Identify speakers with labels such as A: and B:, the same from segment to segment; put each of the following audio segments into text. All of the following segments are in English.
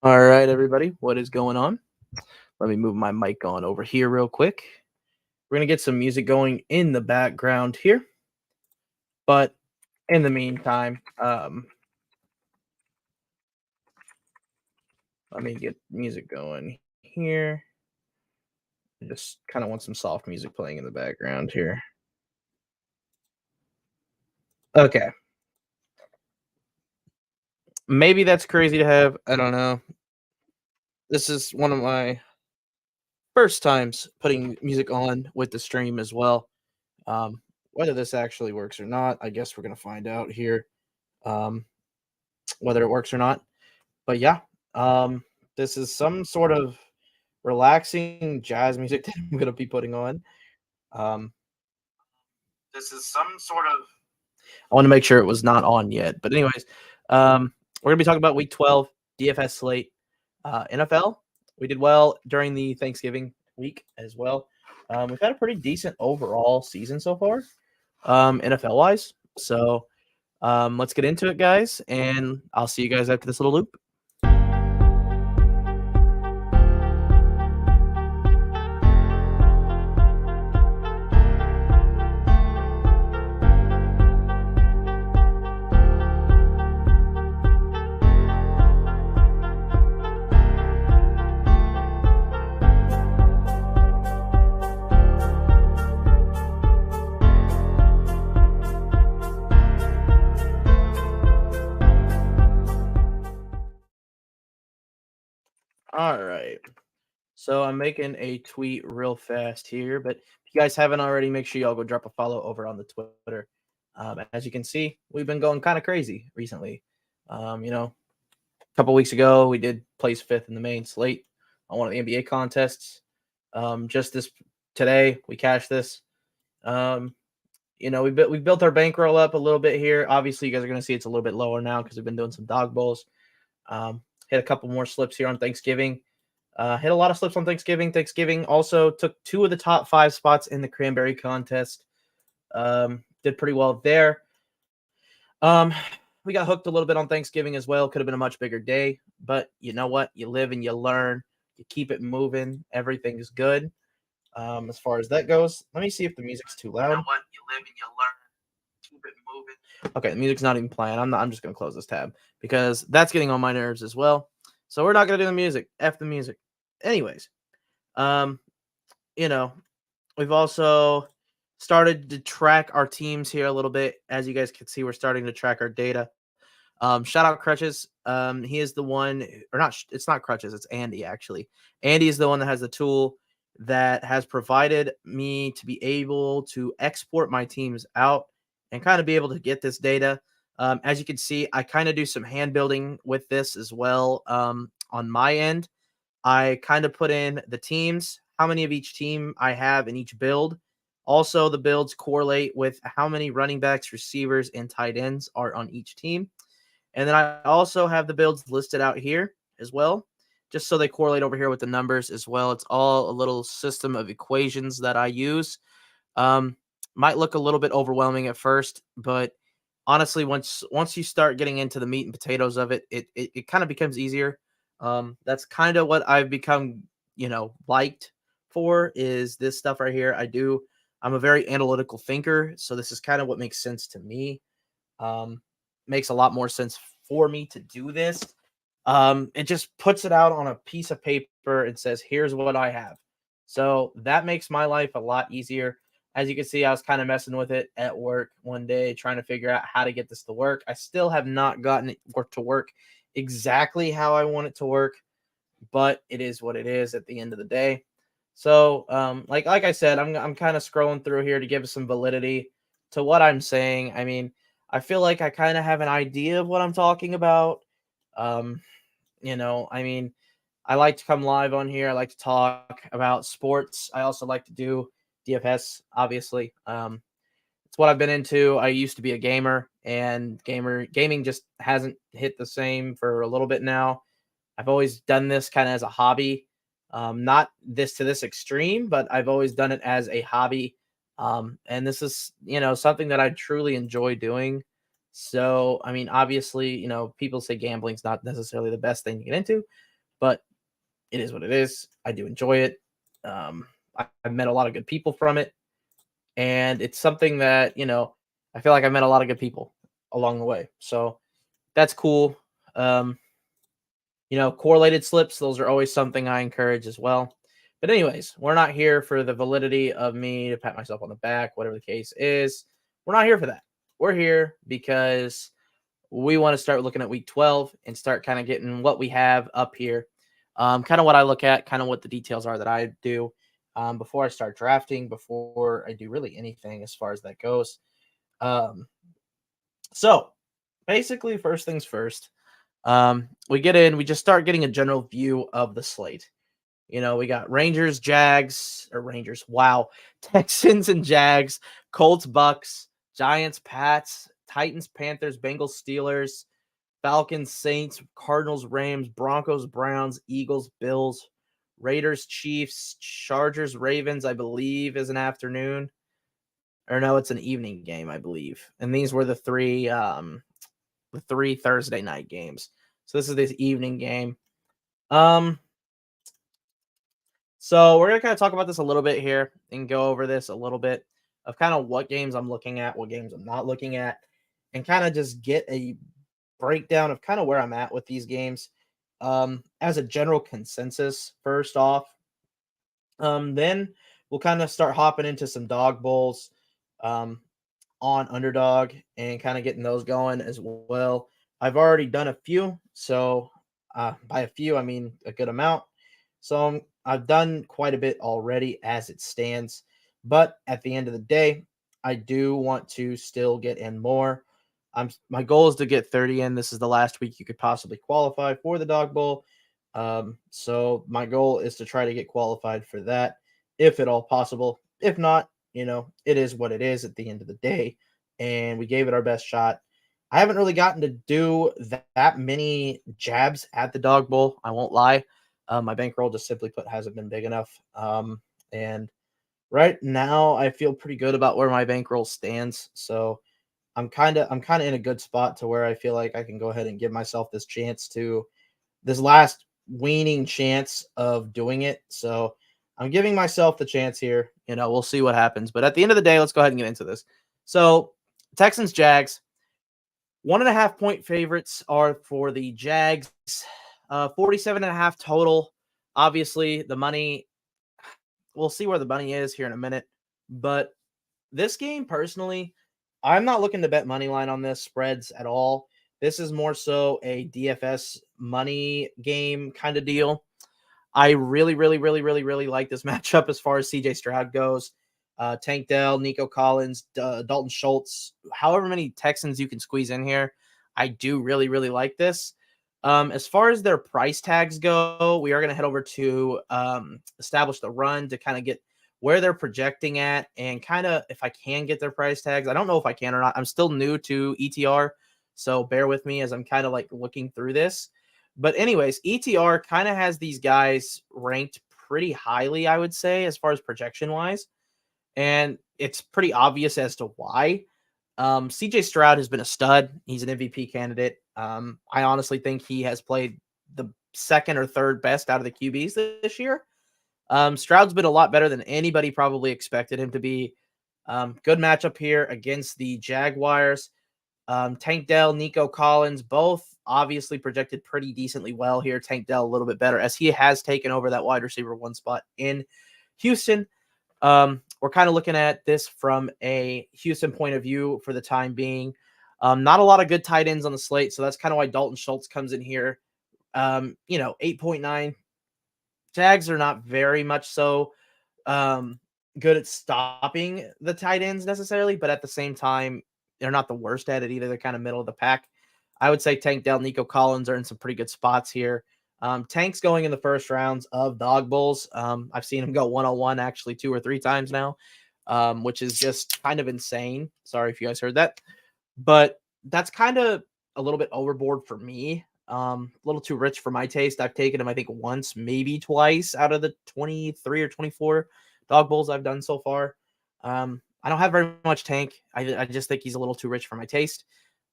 A: All right, everybody, what is going on? Let me move my mic on over here real quick. We're going to get some music going in the background here. But in the meantime, let me get music going here. I just kind of want some soft music playing in the background here. Okay. Maybe that's crazy to have. I don't know. This is one of my first times putting music on with the stream as well. Um, whether this actually works or not, I guess we're going to find out here. Um, whether it works or not. But yeah, this is some sort of relaxing jazz music that I'm gonna be putting on. Um, this is some sort of. I want to make sure it was not on yet. But anyways, we're gonna be talking about Week 12 DFS slate, NFL. We did well during the Thanksgiving week as well. We've had a pretty decent overall season so far, NFL wise. So let's get into it, guys, and I'll see you guys after this little loop. All right. So I'm making a tweet real fast here, but if you guys haven't already, make sure y'all go drop a follow over on the Twitter. As you can see, we've been going kind of crazy recently. A couple weeks ago, we did place fifth in the main slate on one of the NBA contests. Just this today, we cashed this. We built our bankroll up a little bit here. Obviously, you guys are going to see it's a little bit lower now because we've been doing some dog bowls. Hit a couple more slips here on Thanksgiving. Hit a lot of slips on Thanksgiving. Thanksgiving also took 2 of the top 5 spots in the cranberry contest. Did pretty well there. We got hooked a little bit on Thanksgiving as well. Could have been a much bigger day, but you know what? You live and you learn. You keep it moving. Everything is good. As far as that goes, let me see if the music's too loud. You know what? You live and you learn. Keep it moving. Okay, the music's not even playing. I'm just gonna close this tab because that's getting on my nerves as well. So we're not gonna do the music. F the music. Anyways, we've also started to track our teams here a little bit. As you guys can see, we're starting to track our data. Shout out Crutches. He is the one, or not. It's not Crutches. It's Andy actually. Andy is the one that has the tool that has provided me to be able to export my teams out and kind of be able to get this data. As you can see, I kind of do some hand building with this as well. On my end, I kind of put in the teams, how many of each team I have in each build. Also, the builds correlate with how many running backs, receivers, and tight ends are on each team. And then I also have the builds listed out here as well, just so they correlate over here with the numbers as well. It's all a little system of equations that I use. Might look a little bit overwhelming at first, but honestly, once you start getting into the meat and potatoes of it, it kind of becomes easier. That's kind of what I've become, liked for is this stuff right here. I'm a very analytical thinker, so this is kind of what makes sense to me. Makes a lot more sense for me to do this. It just puts it out on a piece of paper and says, here's what I have. So that makes my life a lot easier. As you can see, I was kind of messing with it at work one day, trying to figure out how to get this to work. I still have not gotten it to work exactly how I want it to work, but it is what it is at the end of the day. So, like I said, I'm kind of scrolling through here to give some validity to what I'm saying. I mean, I feel like I kind of have an idea of what I'm talking about. I like to come live on here. I like to talk about sports. I also like to do DFS, obviously. It's what I've been into. I used to be a gamer, and gaming just hasn't hit the same for a little bit now. I've always done this kind of as a hobby. Not this to this extreme, but I've always done it as a hobby. And this is, something that I truly enjoy doing. So, I mean, obviously, people say gambling's not necessarily the best thing to get into, but it is what it is. I do enjoy it. I've met a lot of good people from it, and it's something that I feel like I've met a lot of good people along the way. So that's cool. Um, correlated slips, those are always something I encourage as well. But anyways, we're not here for the validity of me to pat myself on the back, whatever the case is. We're not here for that. We're here because we want to start looking at week 12 and start kind of getting what we have up here. Kind of what I look at, kind of what the details are that I do before I start drafting, before I do really anything as far as that goes. Um, so basically, first things first, we get in, we just start getting a general view of the slate. We got Rangers, Jags, or Rangers, wow, Texans and Jags, Colts, Bucks, Giants, Pats, Titans, Panthers, Bengals, Steelers, Falcons, Saints, Cardinals, Rams, Broncos, Browns, Eagles, Bills, Raiders, Chiefs, Chargers, Ravens, I believe is an afternoon. Or no, it's an evening game, I believe. And these were the three Thursday night games. So this is this evening game. So we're gonna kind of talk about this a little bit here and go over this a little bit of kind of what games I'm looking at, what games I'm not looking at, and kind of just get a breakdown of kind of where I'm at with these games. As a general consensus, first off. Then we'll kind of start hopping into some dog bowls on Underdog and kind of getting those going as well. I've already done a few, so by a few I mean a good amount. So I've done quite a bit already as it stands, but at the end of the day, I do want to still get in more. My goal is to get 30 in. This is the last week you could possibly qualify for the dog bowl. So my goal is to try to get qualified for that, if at all possible. If not, it is what it is at the end of the day, and we gave it our best shot. I haven't really gotten to do that many jabs at the dog bowl. I won't lie. My bankroll just simply put hasn't been big enough. And right now I feel pretty good about where my bankroll stands. So I'm kind of in a good spot to where I feel like I can go ahead and give myself this last weaning chance of doing it. So I'm giving myself the chance here. We'll see what happens. But at the end of the day, let's go ahead and get into this. So Texans, Jags, 1.5 point favorites are for the Jags. 47.5 total. Obviously, the money, we'll see where the money is here in a minute. But this game, personally, I'm not looking to bet money line on this spreads at all. This is more so a DFS money game kind of deal. I really, really, really, really, really like this matchup as far as CJ Stroud goes. Tank Dell, Nico Collins, Dalton Schultz, however many Texans you can squeeze in here. I do really, really like this. As far as their price tags go, we are going to head over to Establish the Run to kind of get where they're projecting at and kind of if I can get their price tags. I don't know if I can or not. I'm still new to ETR, so bear with me as I'm kind of like looking through this. But anyways, ETR kind of has these guys ranked pretty highly, I would say, as far as projection wise. And it's pretty obvious as to why. CJ Stroud has been a stud. He's an MVP candidate. I honestly think he has played the second or third best out of the QBs this year. Stroud's been a lot better than anybody probably expected him to be. Good matchup here against the Jaguars. Tank Dell, Nico Collins, both obviously projected pretty decently well here. Tank Dell a little bit better as he has taken over that wide receiver one spot in Houston. We're kind of looking at this from a Houston point of view for the time being. Not a lot of good tight ends on the slate, so that's kind of why Dalton Schultz comes in here. 8.9. Jags are not very much so good at stopping the tight ends necessarily, but at the same time, they're not the worst at it either. They're kind of middle of the pack. I would say Tank Dell, Nico Collins are in some pretty good spots here. Tank's going in the first rounds of dog bowls. I've seen him go 101 actually 2 or 3 times now, which is just kind of insane. Sorry if you guys heard that, but that's kind of a little bit overboard for me. A little too rich for my taste. I've taken him, I think, once, maybe twice out of the 23 or 24 dog bowls I've done so far. I don't have very much Tank. I just think he's a little too rich for my taste.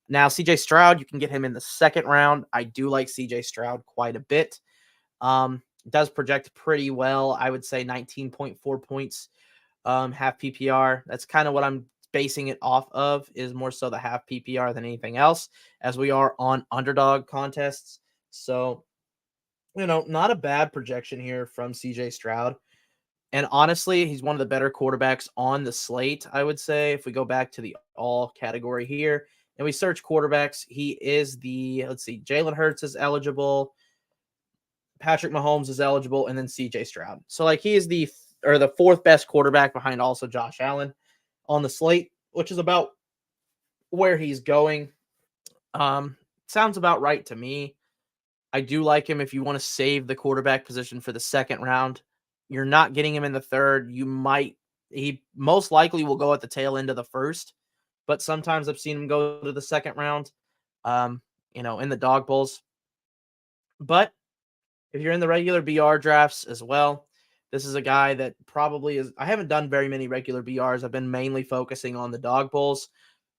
A: Now, CJ Stroud, you can get him in the second round. I do like CJ Stroud quite a bit. Does project pretty well. I would say 19.4 points, half PPR. That's kind of what I'm basing it off of, is more so the half PPR than anything else, as we are on underdog contests. So, not a bad projection here from CJ Stroud. And honestly, he's one of the better quarterbacks on the slate, I would say. If we go back to the all category here and we search quarterbacks, he is Jalen Hurts is eligible, Patrick Mahomes is eligible, and then CJ Stroud. So he is the fourth best quarterback behind also Josh Allen on the slate, which is about where he's going. Sounds about right to me. I do like him if you want to save the quarterback position for the second round. You're not getting him in the third. He most likely will go at the tail end of the first, but sometimes I've seen him go to the second round, in the dog bowls. But if you're in the regular BR drafts as well, this is a guy that probably is. I haven't done very many regular BRs. I've been mainly focusing on the dog bowls,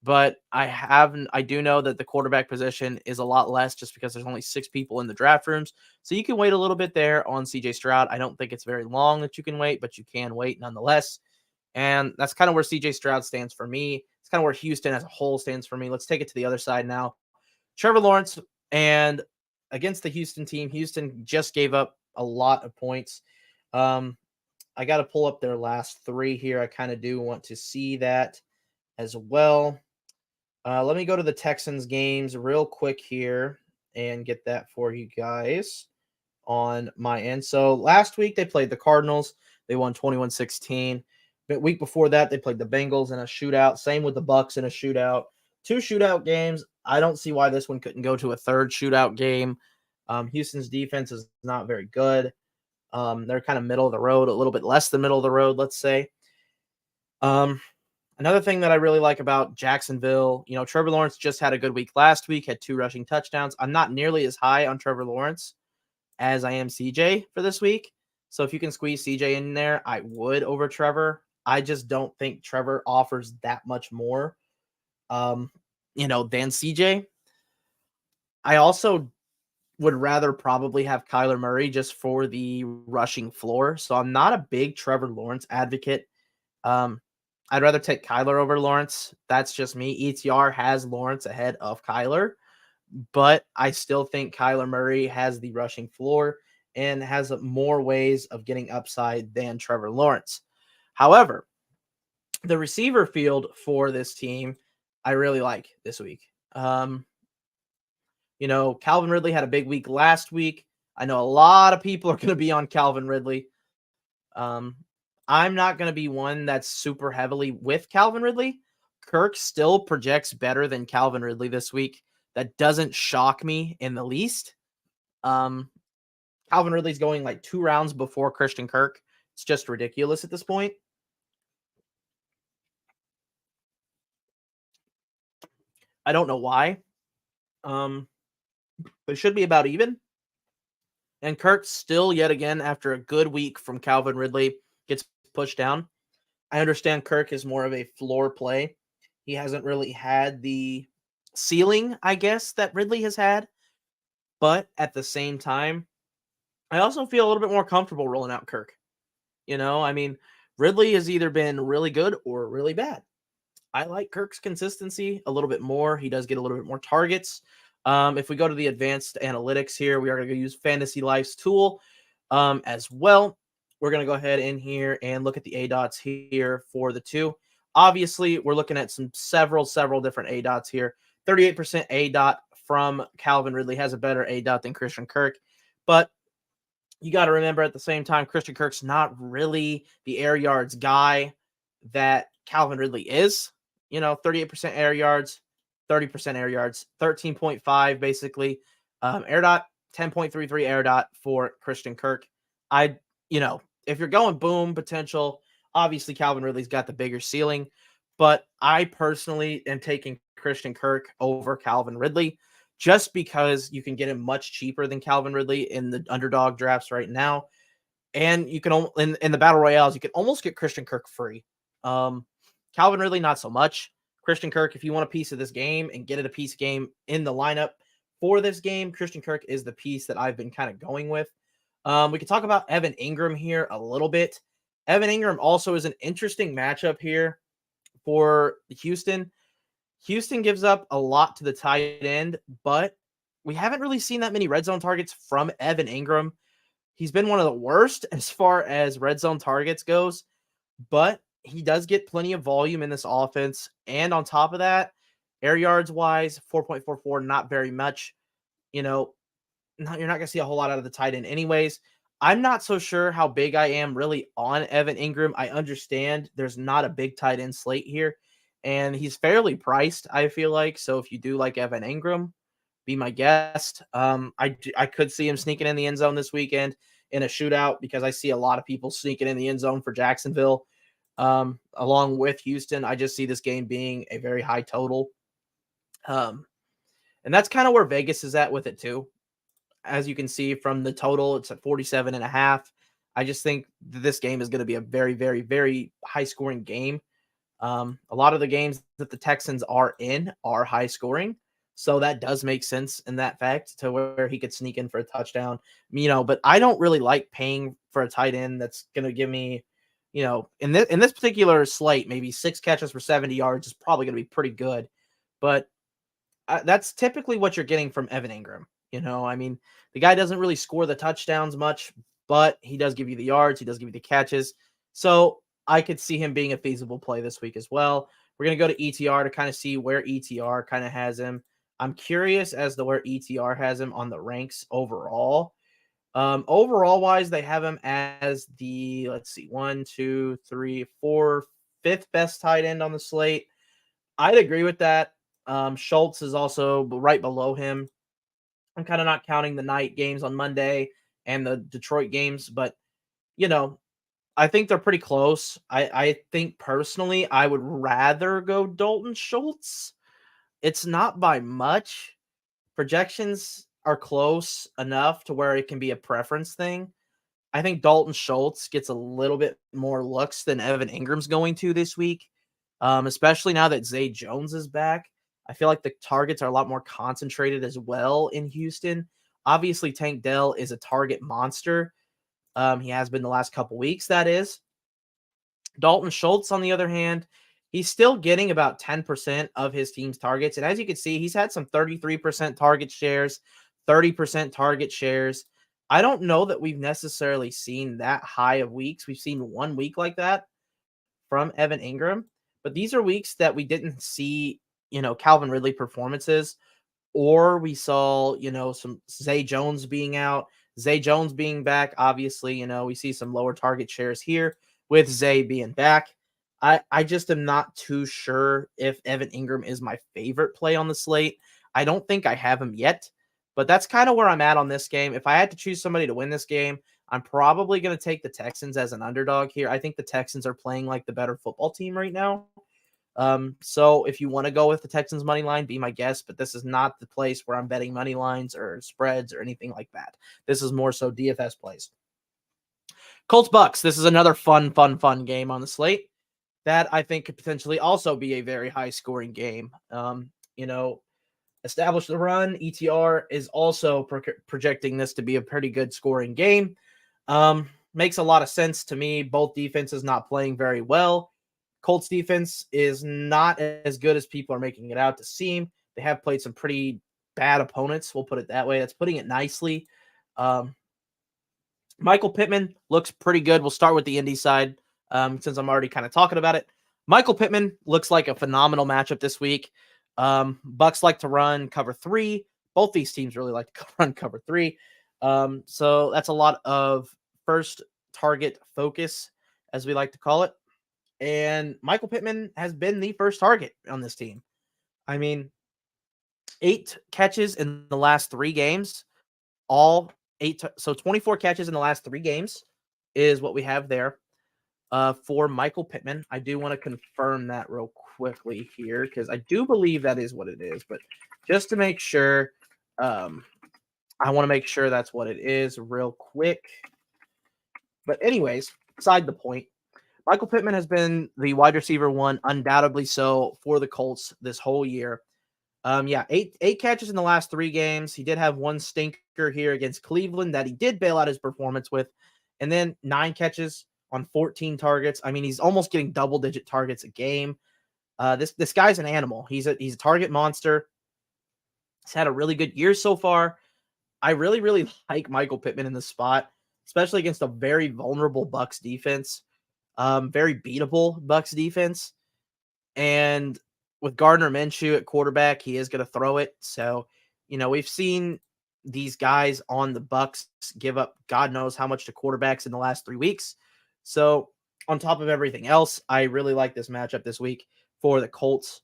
A: but I do know that the quarterback position is a lot less just because there's only 6 people in the draft rooms. So you can wait a little bit there on CJ Stroud. I don't think it's very long that you can wait, but you can wait nonetheless. And that's kind of where CJ Stroud stands for me. It's kind of where Houston as a whole stands for me. Let's take it to the other side now. Trevor Lawrence, and against the Houston team, Houston just gave up a lot of points. I got to pull up their last 3 here. I kind of do want to see that as well. Let me go to the Texans games real quick here and get that for you guys on my end. So last week they played the Cardinals. They won 21-16. The week before that, they played the Bengals in a shootout. Same with the Bucs in a shootout. 2 shootout games. I don't see why this one couldn't go to a third shootout game. Houston's defense is not very good. They're kind of middle of the road, a little bit less than middle of the road, let's say. Another thing that I really like about Jacksonville, Trevor Lawrence just had a good week last week, had 2 rushing touchdowns. I'm not nearly as high on Trevor Lawrence as I am CJ for this week. So if you can squeeze CJ in there, I would over Trevor. I just don't think Trevor offers that much more, than CJ. I also would rather probably have Kyler Murray just for the rushing floor. So I'm not a big Trevor Lawrence advocate. I'd rather take Kyler over Lawrence. That's just me. ETR has Lawrence ahead of Kyler, but I still think Kyler Murray has the rushing floor and has more ways of getting upside than Trevor Lawrence. However, the receiver field for this team, I really like this week. Calvin Ridley had a big week last week. I know a lot of people are going to be on Calvin Ridley. I'm not going to be one that's super heavily with Calvin Ridley. Kirk still projects better than Calvin Ridley this week. That doesn't shock me in the least. Calvin Ridley's going 2 rounds before Christian Kirk. It's just ridiculous at this point. I don't know why. It should be about even. And Kirk still, yet again, after a good week from Calvin Ridley, gets pushed down. I understand Kirk is more of a floor play. He hasn't really had the ceiling, I guess, that Ridley has had. But at the same time, I also feel a little bit more comfortable rolling out Kirk. Ridley has either been really good or really bad. I like Kirk's consistency a little bit more. He does get a little bit more targets. If we go to the advanced analytics here, we are going to use Fantasy Life's tool as well. We're going to go ahead in here and look at the ADOTs here for the 2. Obviously, we're looking at several different ADOTs here. 38% ADOT from Calvin Ridley has a better ADOT than Christian Kirk. But you got to remember at the same time, Christian Kirk's not really the air yards guy that Calvin Ridley is. 38% air yards, 30% air yards, 13.5 basically. Air dot, 10.33 air dot for Christian Kirk. If you're going boom potential, obviously Calvin Ridley's got the bigger ceiling, but I personally am taking Christian Kirk over Calvin Ridley just because you can get him much cheaper than Calvin Ridley in the underdog drafts right now. And you can, in the battle royales, you can almost get Christian Kirk free. Calvin Ridley, not so much. Christian Kirk, if you want a piece of this game and get it a piece game in the lineup for this game, Christian Kirk is the piece that I've been kind of going with. We can talk about Evan Ingram here a little bit. Evan Ingram also is an interesting matchup here for Houston. Houston gives up a lot to the tight end, but we haven't really seen that many red zone targets from Evan Ingram. He's been one of the worst as far as red zone targets goes, but he does get plenty of volume in this offense. And on top of that, air yards wise, 4.44, not very much. You know, you're not going to see a whole lot out of the tight end anyways. I'm not so sure how big I am really on Evan Ingram. I understand there's not a big tight end slate here, and he's fairly priced, I feel like. So if you do like Evan Ingram, be my guest. I could see him sneaking in the end zone this weekend in a shootout because I see a lot of people sneaking in the end zone for Jacksonville, along with Houston. I just see this game being a very high total. And that's kind of where Vegas is at with it too. As you can see from the total, it's at 47.5. I just think this game is going to be a very, very, very high scoring game. A lot of the games that the Texans are in are high scoring. So that does make sense in that fact to where he could sneak in for a touchdown, but I don't really like paying for a tight end that's going to give me, in this particular slate, maybe 6 catches for 70 yards is probably going to be pretty good. But that's typically what you're getting from Evan Ingram. The guy doesn't really score the touchdowns much, but he does give you the yards. He does give you the catches. So I could see him being a feasible play this week as well. We're going to go to ETR to kind of see where ETR kind of has him. I'm curious as to where ETR has him on the ranks overall. Overall wise, they have him as the, 1, 2, 3, 4, 5th best tight end on the slate. I'd agree with that. Schultz is also right below him. I'm kind of not counting the night games on Monday and the Detroit games, but I think they're pretty close. I think personally, I would rather go Dalton Schultz. It's not by much. Projections are close enough to where it can be a preference thing. I think Dalton Schultz gets a little bit more looks than Evan Ingram's going to this week, especially now that Zay Jones is back. I feel like the targets are a lot more concentrated as well in Houston. Obviously, Tank Dell is a target monster. He has been the last couple weeks, that is. Dalton Schultz, on the other hand, he's still getting about 10% of his team's targets. And as you can see, he's had some 33% target shares, 30% target shares. I don't know that we've necessarily seen that high of weeks. We've seen 1 week like that from Evan Ingram, but these are weeks that we didn't see, Calvin Ridley performances, or we saw, some Zay Jones being out, Zay Jones being back. Obviously, we see some lower target shares here with Zay being back. I just am not too sure if Evan Ingram is my favorite play on the slate. I don't think I have him yet, but that's kind of where I'm at on this game. If I had to choose somebody to win this game, I'm probably going to take the Texans as an underdog here. I think the Texans are playing like the better football team right now. So if you want to go with the Texans money line, be my guest, but this is not the place where I'm betting money lines or spreads or anything like that. This is more so DFS plays. Colts Bucks. This is another fun game on the slate that I think could potentially also be a very high scoring game. Establish the run. ETR is also projecting this to be a pretty good scoring game. Makes a lot of sense to me. Both defenses not playing very well. Colts defense is not as good as people are making it out to seem. They have played some pretty bad opponents. We'll put it that way. That's putting it nicely. Michael Pittman looks pretty good. We'll start with the Indy side since I'm already kind of talking about it. Michael Pittman looks like a phenomenal matchup this week. Bucks like to run cover 3. Both these teams really like to run cover 3. So that's a lot of first target focus, as we like to call it. And Michael Pittman has been the first target on this team. 8 catches in the last 3 games, all 8. So 24 catches in the last 3 games is what we have there for Michael Pittman. I do want to confirm that real quickly here because I do believe that is what it is. But just to make sure, I want to make sure that's what it is real quick. But anyways, beside the point, Michael Pittman has been the wide receiver 1, undoubtedly so, for the Colts this whole year. Yeah, eight catches in the last 3 games. He did have one stinker here against Cleveland that he did bail out his performance with, and then 9 catches on 14 targets. I mean, he's almost getting double-digit targets a game. This guy's an animal. He's a target monster. He's had a really good year so far. I really, really like Michael Pittman in this spot, especially against a very vulnerable Bucs defense, very beatable Bucs defense. And with Gardner Minshew at quarterback, he is going to throw it. So, we've seen these guys on the Bucs give up God knows how much to quarterbacks in the last 3 weeks. So, on top of everything else, I really like this matchup this week for the Colts.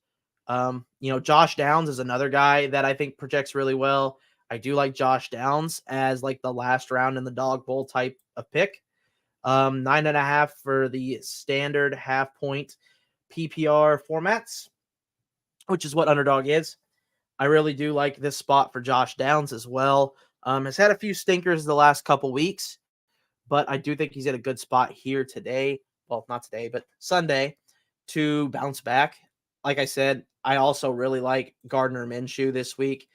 A: Josh Downs is another guy that I think projects really well. I do like Josh Downs as like the last round in the dog bowl type of pick. 9.5 for the standard half point PPR formats, which is what Underdog is. I really do like this spot for Josh Downs as well. Has had a few stinkers the last couple weeks, but I do think he's at a good spot here today. Well, not today, but Sunday to bounce back. Like I said, I also really like Gardner Minshew this week.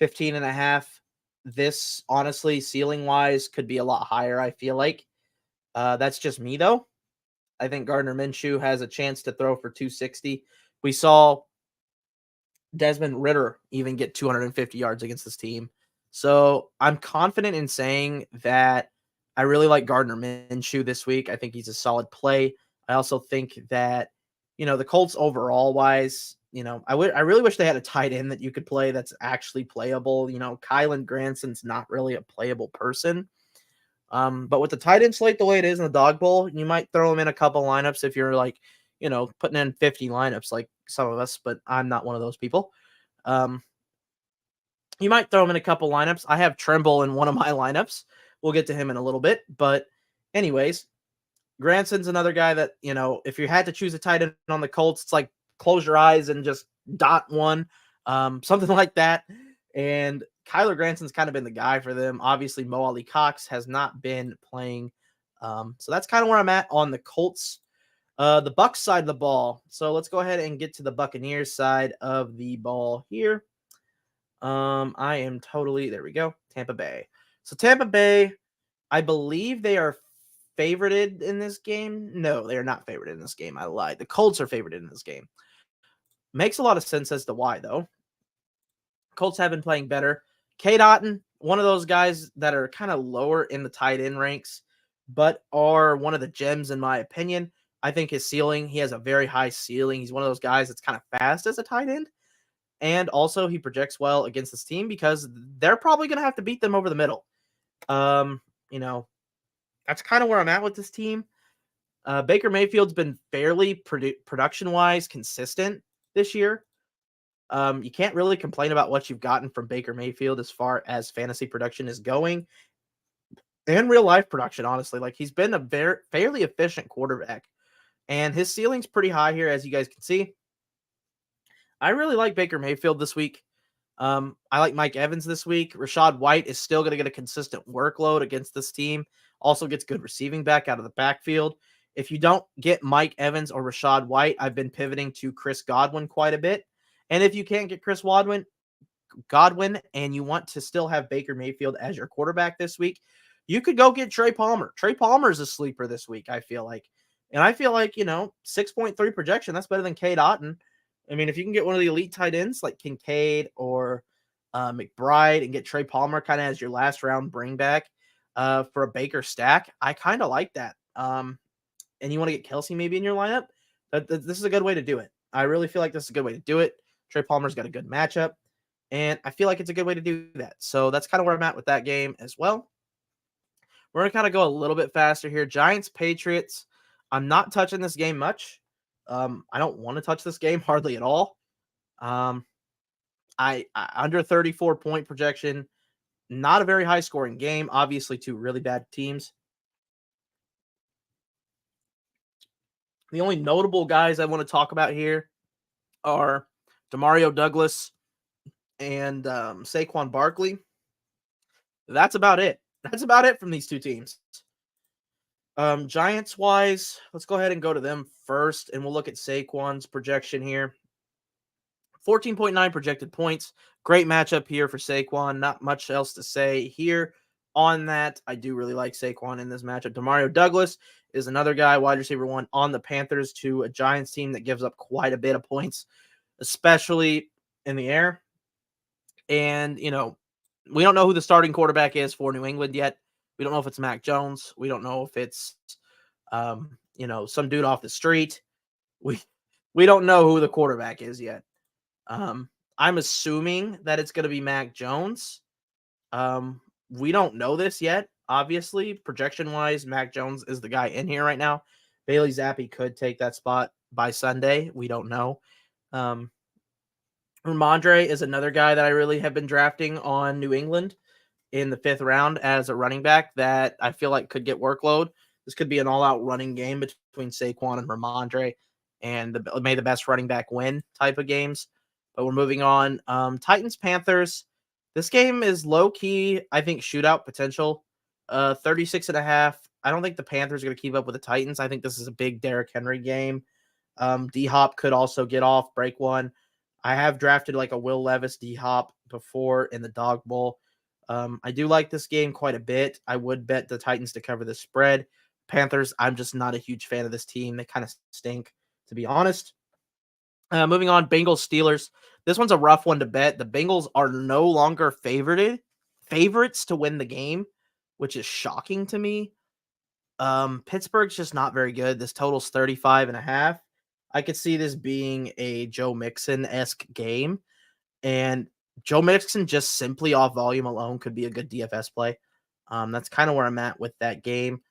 A: 15.5. This, honestly, ceiling-wise, could be a lot higher, I feel like. That's just me, though. I think Gardner Minshew has a chance to throw for 260. We saw Desmond Ridder even get 250 yards against this team. So I'm confident in saying that I really like Gardner Minshew this week. I think he's a solid play. I also think that, the Colts overall wise, I really wish they had a tight end that you could play that's actually playable. Kylan Granson's not really a playable person. But with the tight end slate the way it is in the dog bowl, you might throw him in a couple lineups if you're like, putting in 50 lineups like some of us, but I'm not one of those people. You might throw him in a couple lineups. I have Trimble in one of my lineups. We'll get to him in a little bit. But anyways, Granson's another guy that, if you had to choose a tight end on the Colts, it's like close your eyes and just dot one, something like that. And Kyler Granson's kind of been the guy for them. Obviously, Mo Ali Cox has not been playing. So that's kind of where I'm at on the Colts. The Bucs side of the ball. So let's go ahead and get to the Buccaneers side of the ball here. I am totally, there we go, Tampa Bay. So Tampa Bay, I believe they are favorited in this game. No, they are not favored in this game. I lied. The Colts are favored in this game. Makes a lot of sense as to why, though. Colts have been playing better. Cade Otton, one of those guys that are kind of lower in the tight end ranks, but are one of the gems in my opinion. I think his ceiling, he has a very high ceiling. He's one of those guys that's kind of fast as a tight end. And also he projects well against this team because they're probably going to have to beat them over the middle. That's kind of where I'm at with this team. Baker Mayfield's been fairly production-wise consistent this year. You can't really complain about what you've gotten from Baker Mayfield as far as fantasy production is going and real life production, honestly. Like, he's been a fairly efficient quarterback, and his ceiling's pretty high here, as you guys can see. I really like Baker Mayfield this week. I like Mike Evans this week. Rachaad White is still going to get a consistent workload against this team. Also gets good receiving back out of the backfield. If you don't get Mike Evans or Rachaad White, I've been pivoting to Chris Godwin quite a bit. And if you can't get Chris Godwin, and you want to still have Baker Mayfield as your quarterback this week, you could go get Trey Palmer. Trey Palmer is a sleeper this week, I feel like. And I feel like, 6.3 projection, that's better than Cade Otton. I mean, if you can get one of the elite tight ends like Kincaid or McBride and get Trey Palmer kind of as your last round bring back for a Baker stack, I kind of like that. And you want to get Kelsey maybe in your lineup, this is a good way to do it. I really feel like this is a good way to do it. Trey Palmer's got a good matchup, and I feel like it's a good way to do that. So that's kind of where I'm at with that game as well. We're going to kind of go a little bit faster here. Giants, Patriots. I'm not touching this game much. I don't want to touch this game hardly at all. I under 34 point projection, not a very high scoring game. Obviously, two really bad teams. The only notable guys I want to talk about here are Demario Douglas and Saquon Barkley. That's about it. That's about it from these two teams. Giants wise, let's go ahead and go to them first, and we'll look at Saquon's projection here. 14.9 projected points. Great matchup here for Saquon. Not much else to say here on that. I do really like Saquon in this matchup. Demario Douglas is another guy, wide receiver 1 on the Panthers, to a Giants team that gives up quite a bit of points, especially in the air. And, we don't know who the starting quarterback is for New England yet. We don't know if it's Mac Jones. We don't know if it's, some dude off the street. We don't know who the quarterback is yet. I'm assuming that it's going to be Mac Jones. We don't know this yet. Obviously, projection-wise, Mac Jones is the guy in here right now. Bailey Zappi could take that spot by Sunday. We don't know. Ramondre is another guy that I really have been drafting on New England in the 5th round as a running back that I feel like could get workload. This could be an all-out running game between Saquon and Ramondre, and may the best running back win type of games. But we're moving on. Titans-Panthers. This game is low-key, I think, shootout potential. 36.5. I don't think the Panthers are going to keep up with the Titans. I think this is a big Derrick Henry game. D-Hop could also get off, break one. I have drafted like a Will Levis D-Hop before in the Dog Bowl. I do like this game quite a bit. I would bet the Titans to cover the spread. Panthers, I'm just not a huge fan of this team. They kind of stink, to be honest. Moving on, Bengals-Steelers. This one's a rough one to bet. The Bengals are no longer favorites to win the game, which is shocking to me. Pittsburgh's just not very good. This total's 35.5. I could see this being a Joe Mixon-esque game, and Joe Mixon just simply off volume alone could be a good DFS play. That's kind of where I'm at with that game.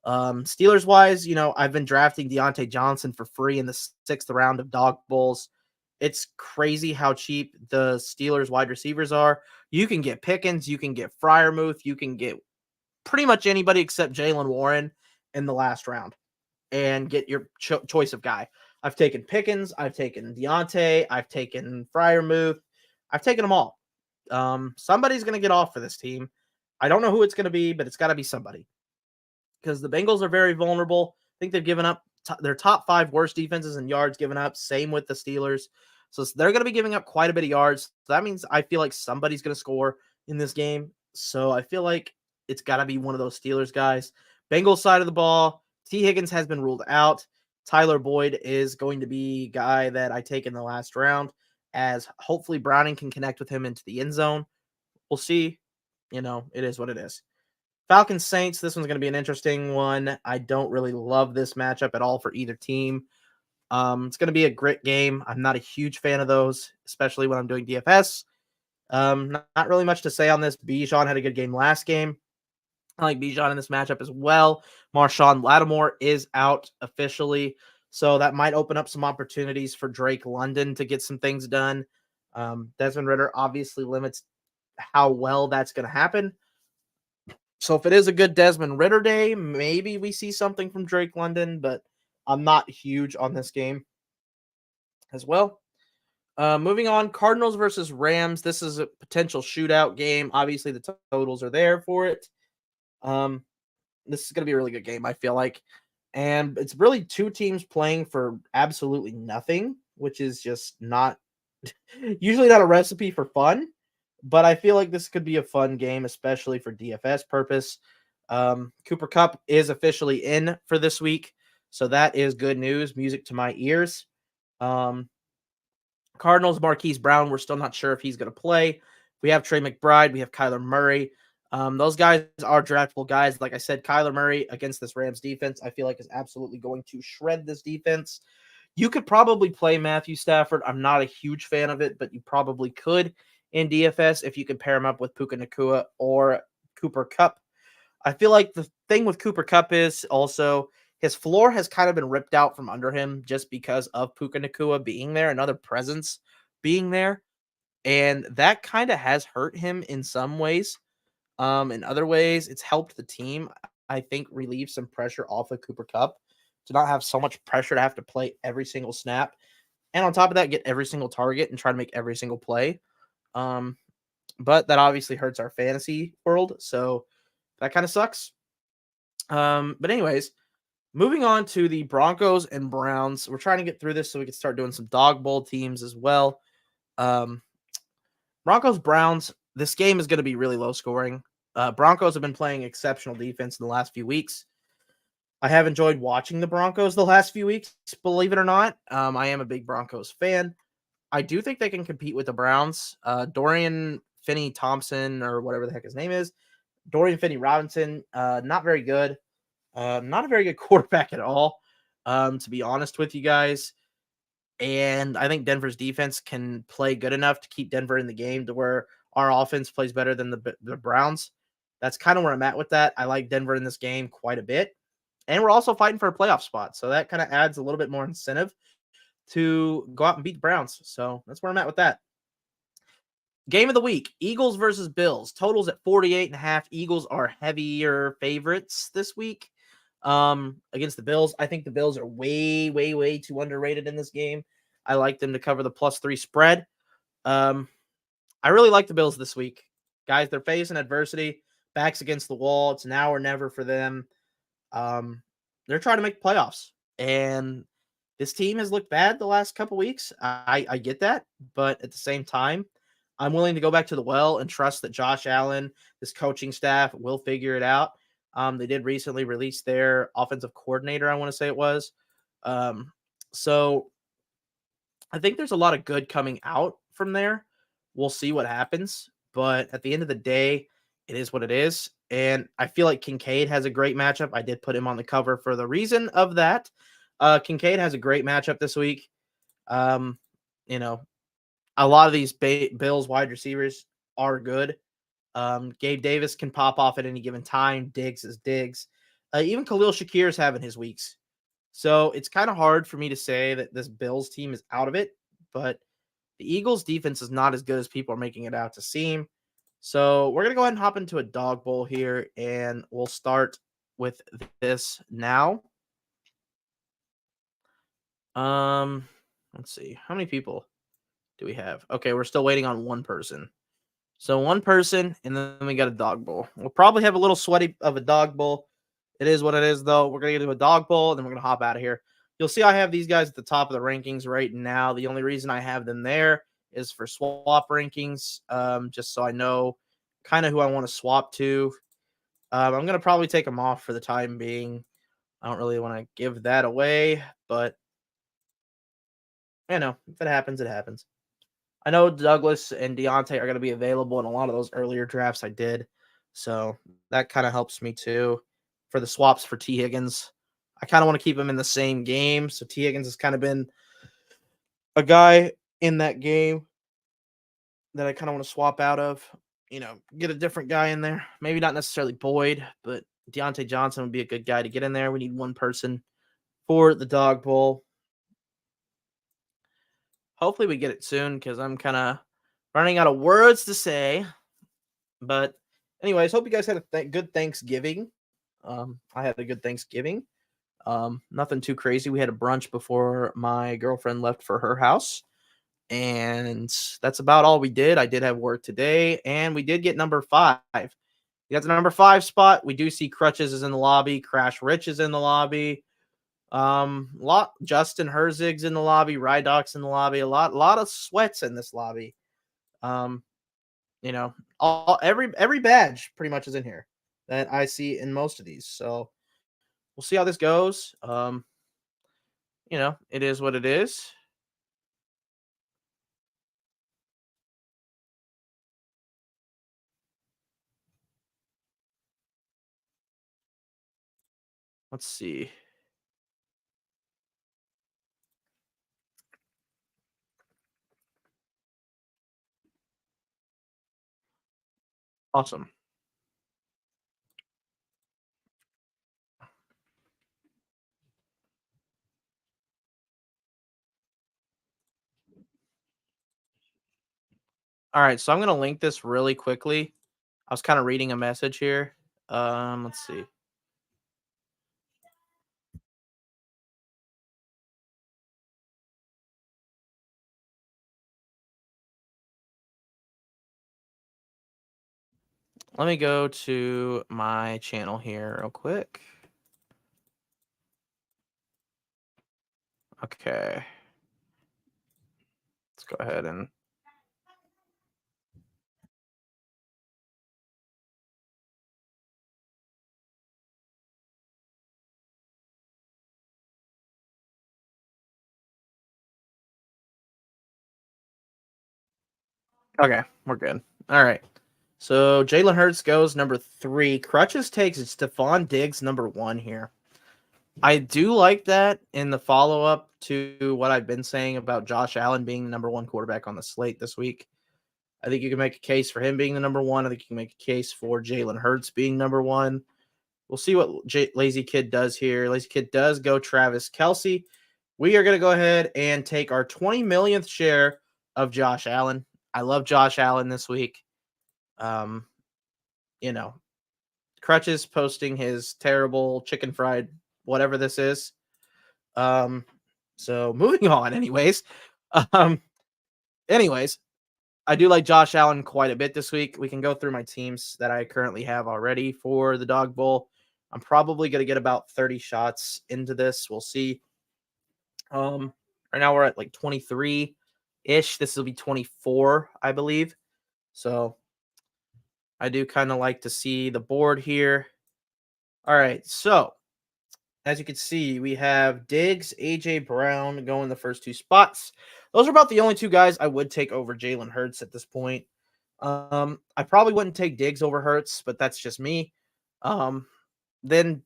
A: Steelers-wise, I've been drafting Deontay Johnson for free in the 6th round of Dog Bowls. It's crazy how cheap the Steelers wide receivers are. You can get Pickens, you can get Freiermuth, you can get pretty much anybody except Jaylen Warren in the last round and get your choice of guy. I've taken Pickens, I've taken Deontay, I've taken Freiermuth, I've taken them all. Somebody's going to get off for this team. I don't know who it's going to be, but it's got to be somebody. Because the Bengals are very vulnerable. I think they've given up their top 5 worst defenses in yards given up. Same with the Steelers. So they're going to be giving up quite a bit of yards. So that means I feel like somebody's going to score in this game. So I feel like it's got to be one of those Steelers guys. Bengals side of the ball, T. Higgins has been ruled out. Tyler Boyd is going to be a guy that I take in the last round, as hopefully Browning can connect with him into the end zone. We'll see. It is what it is. Falcons Saints, this one's going to be an interesting one. I don't really love this matchup at all for either team. It's going to be a grit game. I'm not a huge fan of those, especially when I'm doing DFS. Not really much to say on this. Bijan had a good game last game. I like Bijan in this matchup as well. Marshawn Lattimore is out officially, so that might open up some opportunities for Drake London to get some things done. Desmond Ridder obviously limits how well that's going to happen. So if it is a good Desmond Ridder day, maybe we see something from Drake London, but I'm not huge on this game as well. Moving on, Cardinals versus Rams. This is a potential shootout game. Obviously, the totals are there for it. This is going to be a really good game, I feel like. And it's really two teams playing for absolutely nothing, which is just not usually not a recipe for fun. But I feel like this could be a fun game, especially for DFS purpose. Cooper Kupp is officially in for this week, so that is good news. Music to my ears. Cardinals, Marquise Brown, we're still not sure if he's going to play. We have Trey McBride. We have Kyler Murray. Those guys are draftable guys. Like I said, Kyler Murray against this Rams defense, I feel like is absolutely going to shred this defense. You could probably play Matthew Stafford. I'm not a huge fan of it, but you probably could in DFS if you could pair him up with Puka Nacua or Cooper Kupp. I feel like the thing with Cooper Kupp is also his floor has kind of been ripped out from under him just because of Puka Nacua being there, another presence being there. And that kind of has hurt him in some ways. In other ways, it's helped the team, I think, relieve some pressure off of Cooper Kupp to not have so much pressure to have to play every single snap. And on top of that, get every single target and try to make every single play. But that obviously hurts our fantasy world. So that kind of sucks. But anyways, moving on to the Broncos and Browns. We're trying to get through this so we can start doing some dog bowl teams as well. Um, Broncos Browns. This game is going to be really low scoring. Broncos have been playing exceptional defense in the last few weeks. I have enjoyed watching the Broncos the last few weeks, believe it or not. I am a big Broncos fan. I do think they can compete with the Browns. Dorian Finney Thompson, or whatever the heck his name is, Dorian Finney Robinson, not very good. Not a very good quarterback at all, to be honest with you guys. And I think Denver's defense can play good enough to keep Denver in the game to where our offense plays better than the Browns. That's kind of where I'm at with that. I like Denver in this game quite a bit. And we're also fighting for a playoff spot. So that kind of adds a little bit more incentive to go out and beat the Browns. So that's where I'm at with that. Game of the week, Eagles versus Bills. Totals at 48.5. Eagles are heavier favorites this week against the Bills. I think the Bills are way, way, way too underrated in this game. I like them to cover the +3 spread. I really like the Bills this week. Guys, they're facing adversity, backs against the wall. It's now or never for them. They're trying to make playoffs, and this team has looked bad the last couple weeks. I get that, but at the same time, I'm willing to go back to the well and trust that Josh Allen, this coaching staff, will figure it out. They did recently release their offensive coordinator, I want to say it was. So I think there's a lot of good coming out from there. We'll see what happens, but at the end of the day, it is what it is. And I feel like Kincaid has a great matchup. I did put him on the cover for the reason of that. Kincaid has a great matchup this week. Um, you know, a lot of these Bills wide receivers are good. Gabe Davis can pop off at any given time. Diggs is Diggs. Even Khalil Shakir is having his weeks. So it's kind of hard for me to say that this Bills team is out of it, but the Eagles defense is not as good as people are making it out to seem. So we're going to go ahead and hop into a dog bowl here, and we'll start with this now. Let's see. How many people do we have? Okay, we're still waiting on one person. So one person, and then we got a dog bowl. We'll probably have a little sweaty of a dog bowl. It is what it is, though. We're going to get to a dog bowl, and then we're going to hop out of here. You'll see I have these guys at the top of the rankings right now. The only reason I have them there is for swap rankings, just so I know kind of who I want to swap to. I'm going to probably take them off for the time being. I don't really want to give that away, but, if it happens, it happens. I know Douglas and Deontay are going to be available in a lot of those earlier drafts I did. So that kind of helps me too for the swaps for T. Higgins. I kind of want to keep him in the same game. So T. Higgins has kind of been a guy in that game that I kind of want to swap out of, get a different guy in there. Maybe not necessarily Boyd, but Deontay Johnson would be a good guy to get in there. We need one person for the dog bowl. Hopefully we get it soon because I'm kind of running out of words to say. But anyways, hope you guys had a good Thanksgiving. I had a good Thanksgiving. Nothing too crazy. We had a brunch before my girlfriend left for her house. And that's about all we did. I did have work today, and we did get number 5. We got the number 5 spot. We do see Crutches is in the lobby. Crash Rich is in the lobby. Justin Herzig's in the lobby. Rydoc's in the lobby. A lot of sweats in this lobby. Every badge pretty much is in here that I see in most of these. So we'll see how this goes. It is what it is. Let's see. Awesome. All right, so I'm going to link this really quickly. I was kind of reading a message here. Let's see. Let me go to my channel here real quick. Okay. Let's go ahead and Okay, we're good. All right. So Jalen Hurts goes number 3. Crutches takes Stephon Diggs number 1 here. I do like that in the follow-up to what I've been saying about Josh Allen being the number 1 quarterback on the slate this week. I think you can make a case for him being the number 1. I think you can make a case for Jalen Hurts being number 1. We'll see what Lazy Kid does here. Lazy Kid does go Travis Kelce. We are going to go ahead and take our 20 millionth share of Josh Allen. I love Josh Allen this week. You know, Crutches posting his terrible chicken fried whatever this is. So moving on anyways. Um, anyways, I do like Josh Allen quite a bit this week. We can go through my teams that I currently have already for the Dog Bowl. I'm probably going to get about 30 shots into this. We'll see. Right now we're at like 23-ish. This will be 24, I believe. So I do kind of like to see the board here. All right, so as you can see, we have Diggs, A.J. Brown going the first 2 spots. Those are about the only 2 guys I would take over Jalen Hurts at this point. I probably wouldn't take Diggs over Hurts, but that's just me. Then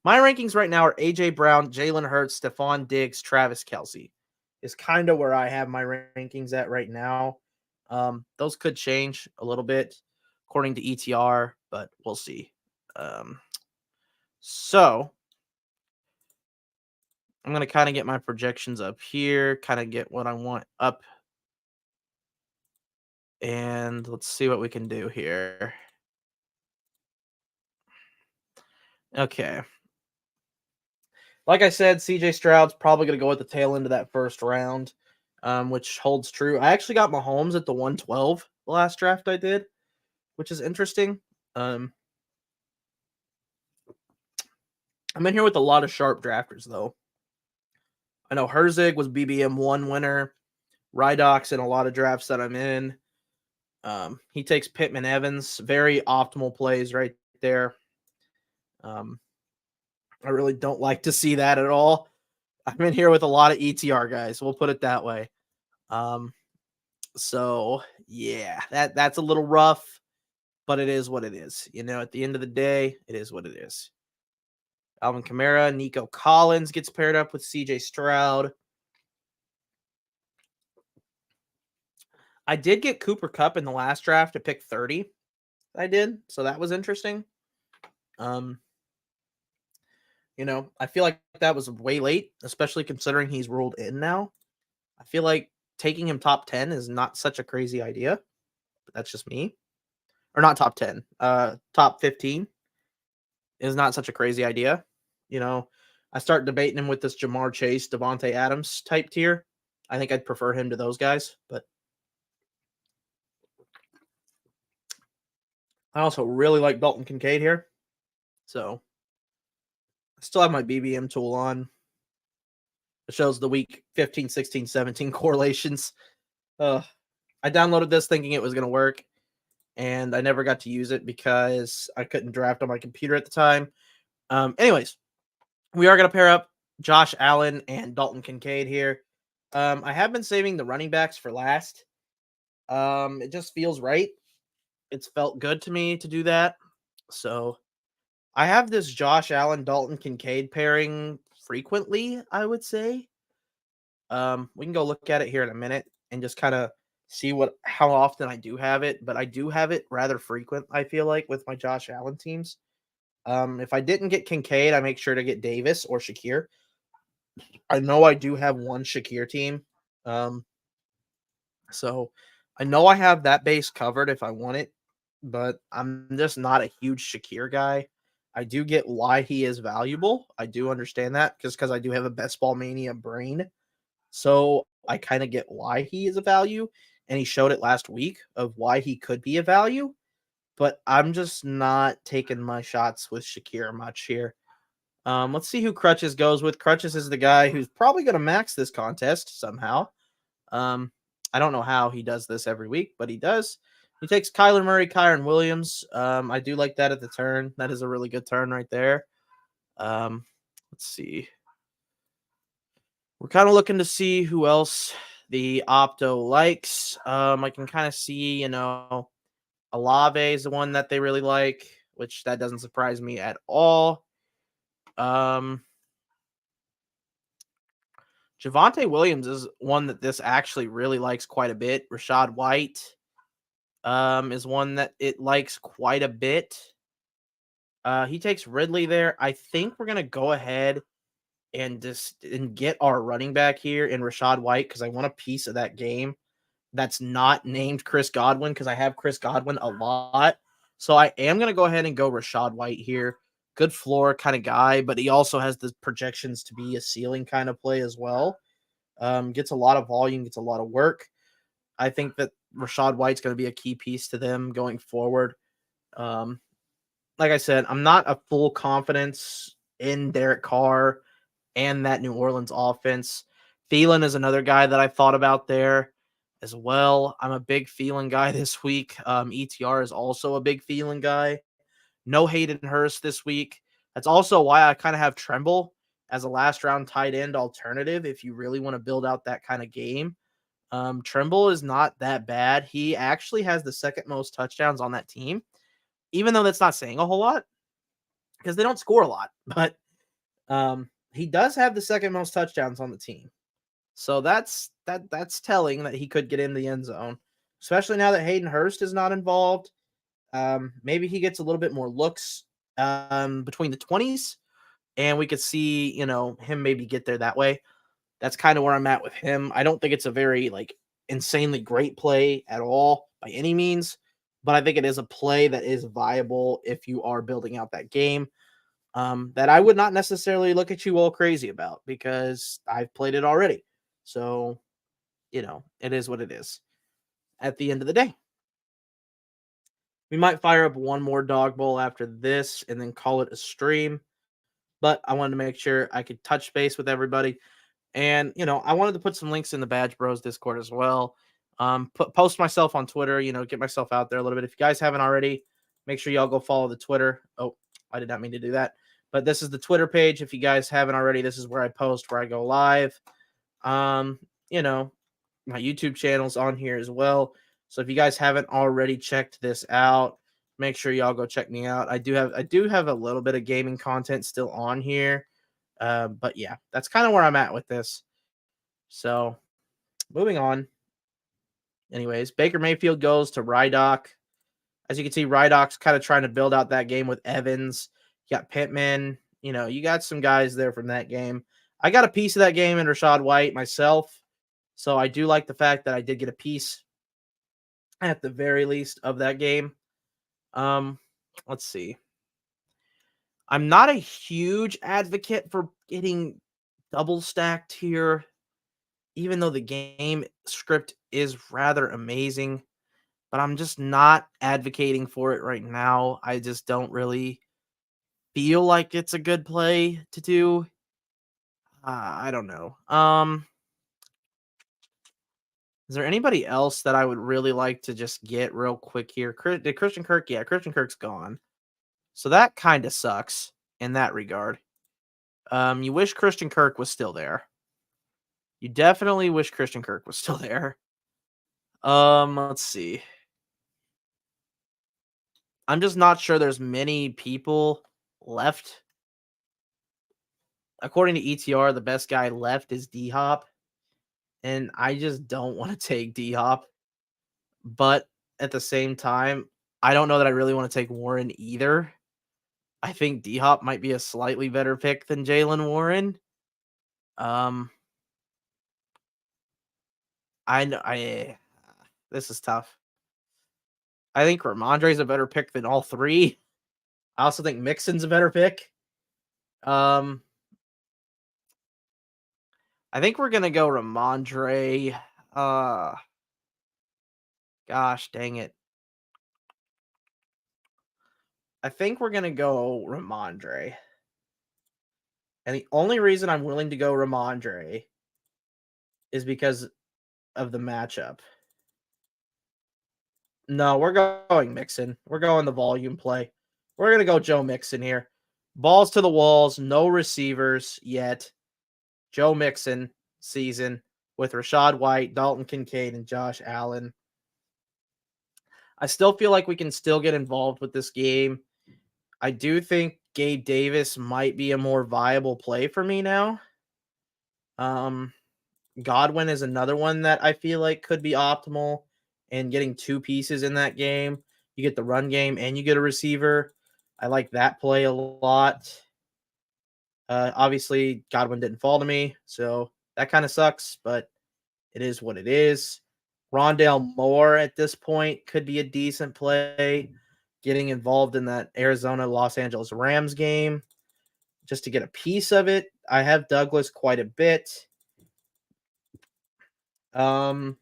A: my rankings right now are A.J. Brown, Jalen Hurts, Stephon Diggs, Travis Kelce is kind of where I have my rankings at right now. Those could change a little bit according to ETR, but we'll see. So I'm going to kind of get my projections up here, kind of get what I want up. And let's see what we can do here. Okay. Like I said, CJ Stroud's probably going to go at the tail end of that first round, which holds true. I actually got Mahomes at the 112 the last draft I did, which is interesting. I'm in here with a lot of sharp drafters, though. I know Herzig was BBM 1 winner. Rydox in a lot of drafts that I'm in. He takes Pittman Evans. Very optimal plays right there. I really don't like to see that at all. I'm in here with a lot of ETR guys. We'll put it that way. So yeah, that's a little rough, but it is what it is. At the end of the day, it is what it is. Alvin Kamara, Nico Collins gets paired up with CJ Stroud. I did get Cooper Kupp in the last draft to pick 30. I did, so that was interesting. I feel like that was way late, especially considering he's ruled in now. I feel like taking him top 10 is not such a crazy idea, but that's just me. Or not top 10, top 15 is not such a crazy idea. I start debating him with this Jamar Chase, Devontae Adams type tier. I think I'd prefer him to those guys, but I also really like Dalton Kincaid here. So I still have my BBM tool on. It shows the week 15, 16, 17 correlations. I downloaded this thinking it was going to work, and I never got to use it because I couldn't draft on my computer at the time. Anyways, we are going to pair up Josh Allen and Dalton Kincaid here. I have been saving the running backs for last. It just feels right. It's felt good to me to do that. So I have this Josh Allen, Dalton Kincaid pairing frequently, I would say. We can go look at it here in a minute and just kind of see how often I do have it, but I do have it rather frequent, I feel like, with my Josh Allen teams. If I didn't get Kincaid, I make sure to get Davis or Shakir. I know I do have one Shakir team. So I know I have that base covered if I want it, but I'm just not a huge Shakir guy. I do get why he is valuable. I do understand that because I do have a best ball mania brain. So I kind of get why he is a value, and he showed it last week of why he could be a value, but I'm just not taking my shots with Shakir much here. Let's see who Crutches goes with. Crutches is the guy who's probably going to max this contest somehow. I don't know how he does this every week, but he does. He takes Kyler Murray, Kyron Williams. I do like that at the turn. That is a really good turn right there. Let's see. We're kind of looking to see who else the Opto likes. I can kind of see, Alave is the one that they really like, which that doesn't surprise me at all. Javonte Williams is one that this actually really likes quite a bit. Rashad White is one that it likes quite a bit. He takes Ridley there. I think we're gonna go ahead and get our running back here in Rashad White because I want a piece of that game that's not named Chris Godwin because I have Chris Godwin a lot. So I am gonna go ahead and go Rashad White here. Good floor kind of guy, but he also has the projections to be a ceiling kind of play as well. Gets a lot of volume, gets a lot of work. I think that Rashad White's going to be a key piece to them going forward. Like I said, I'm not a full confidence in Derek Carr and that New Orleans offense. Thielen is another guy that I thought about there as well. I'm a big Thielen guy this week. ETR is also a big Thielen guy. No Hayden Hurst this week. That's also why I kind of have Tremble as a last round tight end alternative if you really want to build out that kind of game. Tremble is not that bad. He actually has the second most touchdowns on that team, even though that's not saying a whole lot because they don't score a lot. But he does have the second most touchdowns on the team. So that's telling that he could get in the end zone, especially now that Hayden Hurst is not involved. Maybe he gets a little bit more looks between the 20s, and we could see, him maybe get there that way. That's kind of where I'm at with him. I don't think it's a very insanely great play at all by any means, but I think it is a play that is viable if you are building out that game. That I would not necessarily look at you all crazy about because I've played it already. So, it is what it is at the end of the day. We might fire up one more dog bowl after this and then call it a stream. But I wanted to make sure I could touch base with everybody. And, I wanted to put some links in the Badge Bros Discord as well. Post myself on Twitter, get myself out there a little bit. If you guys haven't already, make sure y'all go follow the Twitter. Oh, I did not mean to do that. But this is the Twitter page. If you guys haven't already, this is where I post, where I go live. My YouTube channel's on here as well. So if you guys haven't already checked this out, make sure y'all go check me out. I do have a little bit of gaming content still on here. But yeah, that's kind of where I'm at with this. So moving on. Anyways, Baker Mayfield goes to Rydock. As you can see, Rydock's kind of trying to build out that game with Evans. You got Pittman. You got some guys there from that game. I got a piece of that game in Rashad White myself. So I do like the fact that I did get a piece at the very least of that game. Let's see. I'm not a huge advocate for getting double stacked here, even though the game script is rather amazing, but I'm just not advocating for it right now. I just don't really feel like it's a good play to do. I don't know. Is there anybody else that I would really like to just get real quick here? Did Christian Kirk? Yeah, Christian Kirk's gone. So that kind of sucks in that regard. You wish Christian Kirk was still there. You definitely wish Christian Kirk was still there. Let's see. I'm just not sure there's many people left. According to ETR, the best guy left is D-Hop. And I just don't want to take D-Hop. But at the same time, I don't know that I really want to take Warren either. I think D-Hop might be a slightly better pick than Jalen Warren. This is tough. I think Ramondre's a better pick than all three. I also think Mixon's a better pick. I think we're gonna go Ramondre. Gosh dang it. I think we're gonna go Ramondre. And the only reason I'm willing to go Ramondre is because of the matchup. No, we're going Mixon. We're going the volume play. We're going to go Joe Mixon here. Balls to the walls, no receivers yet. Joe Mixon season. with Rashad White, Dalton Kincaid, and Josh Allen. I still feel like we can still get involved with this game. I do think Gabe Davis might be a more viable play for me now. Godwin is another one that I feel like could be optimal, and getting two pieces in that game. You get the run game and you get a receiver. I like that play a lot. Obviously, Godwin didn't fall to me, so that kind of sucks, but it is what it is. Rondale Moore at this point could be a decent play, getting involved in that Arizona-Los Angeles Rams game just to get a piece of it. I have Douglas quite a bit. I'm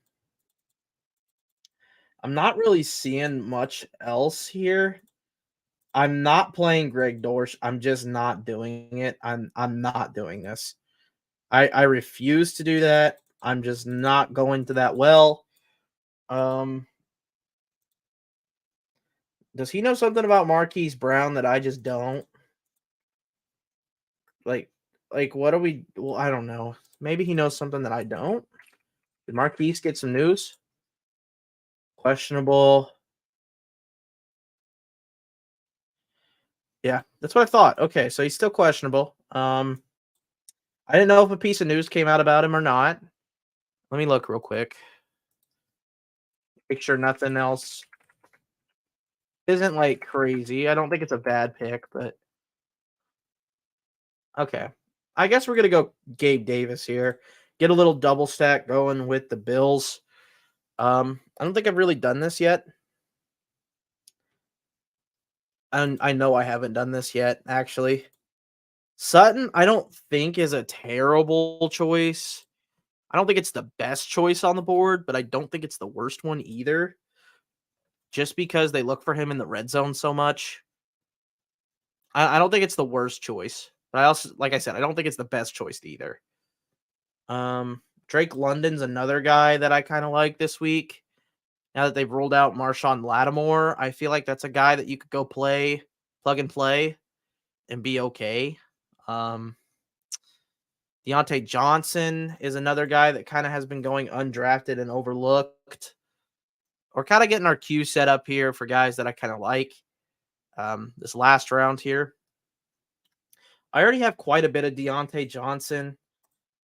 A: not really seeing much else here. I'm not playing Greg Dortch. I'm just not doing it. I'm not doing this. I refuse to do that. I'm just not going to that well. Does he know something about Marquise Brown that I just don't? Like what are we? Well, I don't know. Maybe he knows something that I don't. Did Marquise get some news? Questionable. Yeah, that's what I thought. Okay, so he's still questionable. I didn't know if a piece of news came out about him or not. Let me look real quick. Make sure nothing else isn't like crazy. I don't think it's a bad pick, but okay. I guess we're gonna go Gabe Davis here. Get a little double stack going with the Bills. I don't think I've really done this yet. And I know I haven't done this yet, actually. Sutton, I don't think is a terrible choice. I don't think it's the best choice on the board, but I don't think it's the worst one either. Just because they look for him in the red zone so much. I don't think it's the worst choice. But I also, like I said, I don't think it's the best choice either. Drake London's another guy that I kind of like this week. Now that they've rolled out Marshawn Lattimore, I feel like that's a guy that you could go plug and play, and be okay. Deontay Johnson is another guy that kind of has been going undrafted and overlooked. We're kind of getting our queue set up here for guys that I kind of like this last round here. I already have quite a bit of Deontay Johnson.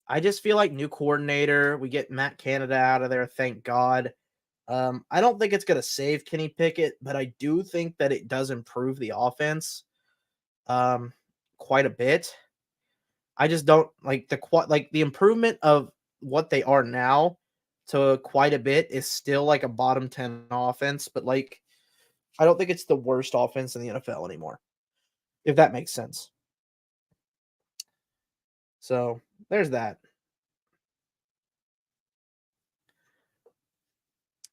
A: I just feel like new coordinator. We get Matt Canada out of there, thank God. I don't think it's going to save Kenny Pickett, but I do think that it does improve the offense quite a bit. I just don't like the improvement of what they are now to quite a bit is still like a bottom 10 offense, but like I don't think it's the worst offense in the NFL anymore, if that makes sense. So there's that.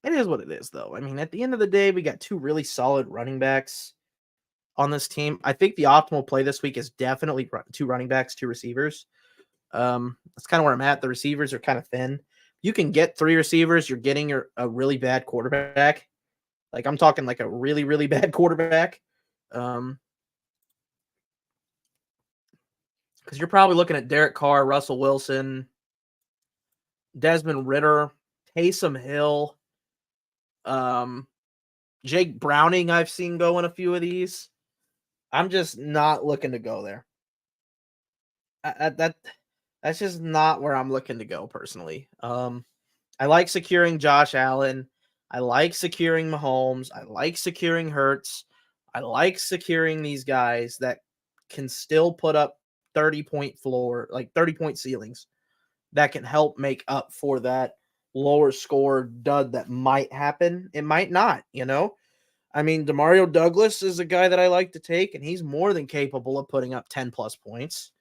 A: It is what it is, though. I mean, at the end of the day, we got two really solid running backs on this team. I think the optimal play this week is definitely two running backs, two receivers. That's kind of where I'm at. The receivers are kind of thin. You can get three receivers. You're getting a really bad quarterback. Like I'm talking like a really, really bad quarterback. Because you're probably looking at Derek Carr, Russell Wilson, Desmond Ridder, Taysom Hill, Jake Browning. I've seen go in a few of these. I'm just not looking to go there. That's just not where I'm looking to go personally. I like securing Josh Allen. I like securing Mahomes. I like securing Hurts. I like securing these guys that can still put up 30-point floor, like 30-point ceilings that can help make up for that lower score dud that might happen. It might not, I mean, Demario Douglas is a guy that I like to take, and he's more than capable of putting up 10-plus points,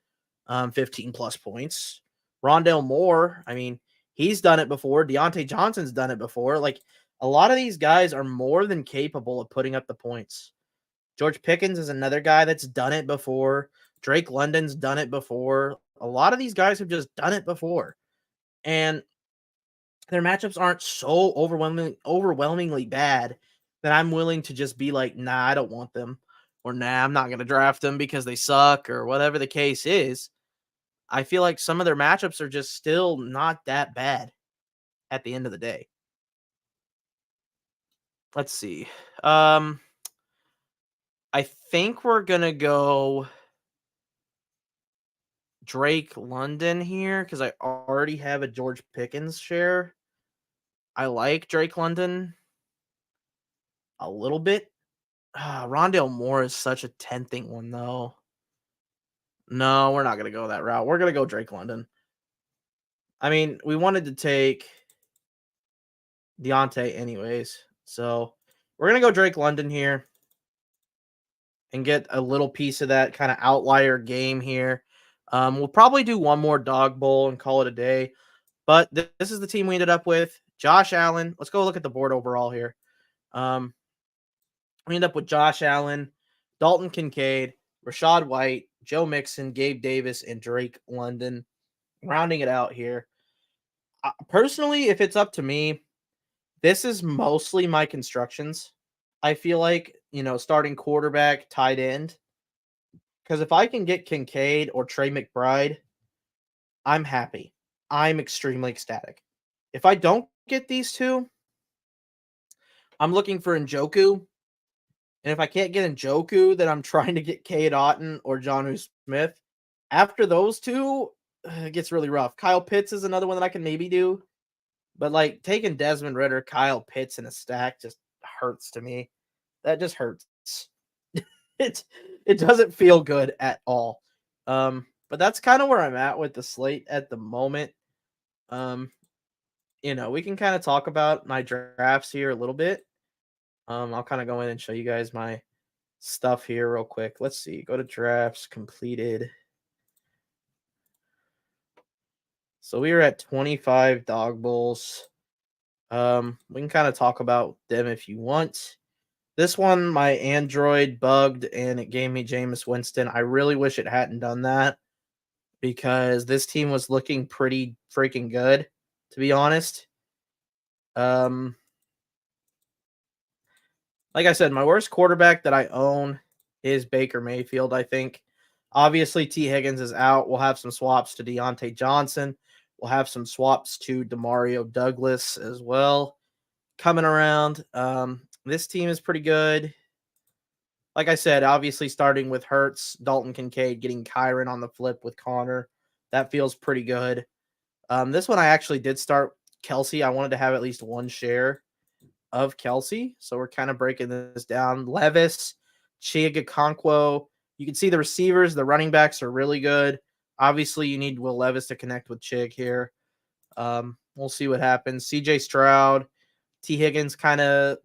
A: 15-plus points. Rondale Moore, I mean, he's done it before. Deontay Johnson's done it before. Like, a lot of these guys are more than capable of putting up the points. George Pickens is another guy that's done it before. Drake London's done it before. A lot of these guys have just done it before. And their matchups aren't so overwhelmingly bad that I'm willing to just be like, nah, I don't want them. Or nah, I'm not going to draft them because they suck or whatever the case is. I feel like some of their matchups are just still not that bad at the end of the day. Let's see. I think we're gonna go Drake London here because I already have a George Pickens share. I like Drake London a little bit. Rondale Moore is such a tempting one, though. No, we're not going to go that route. We're going to go Drake London. I mean, we wanted to take Deontay anyways. So we're going to go Drake London here and get a little piece of that kind of outlier game here. We'll probably do one more dog bowl and call it a day. But this is the team we ended up with. Josh Allen. Let's go look at the board overall here. We end up with Josh Allen, Dalton Kincaid, Rachaad White, Joe Mixon, Gabe Davis, and Drake London. Rounding it out here. Personally, if it's up to me, this is mostly my constructions. I feel like, starting quarterback, tight end. Because if I can get Kincaid or Trey McBride, I'm happy. I'm extremely ecstatic. If I don't get these two, I'm looking for Njoku. And if I can't get Njoku, then I'm trying to get Cade Otton or Jonnu Smith. After those two, it gets really rough. Kyle Pitts is another one that I can maybe do. But, taking Desmond Ridder, Kyle Pitts in a stack just hurts to me. That just hurts. it doesn't feel good at all. But that's kind of where I'm at with the slate at the moment. We can kind of talk about my drafts here a little bit. I'll kind of go in and show you guys my stuff here real quick. Let's see. Go to drafts completed. So we are at 25 dog bowls. We can kind of talk about them if you want. This one, my Android bugged and it gave me Jameis Winston. I really wish it hadn't done that because this team was looking pretty freaking good, to be honest. Like I said, my worst quarterback that I own is Baker Mayfield, I think. Obviously, T. Higgins is out. We'll have some swaps to Deontay Johnson. We'll have some swaps to Demario Douglas as well coming around. This team is pretty good. Like I said, obviously starting with Hurts, Dalton Kincaid, getting Kyron on the flip with Connor. That feels pretty good. This one I actually did start Kelsey. I wanted to have at least one share of Kelsey. So we're kind of breaking this down. Levis, Chigakonkwo. You can see the receivers, the running backs are really good. Obviously, you need Will Levis to connect with Chig here. We'll see what happens. CJ Stroud, T. Higgins kind of,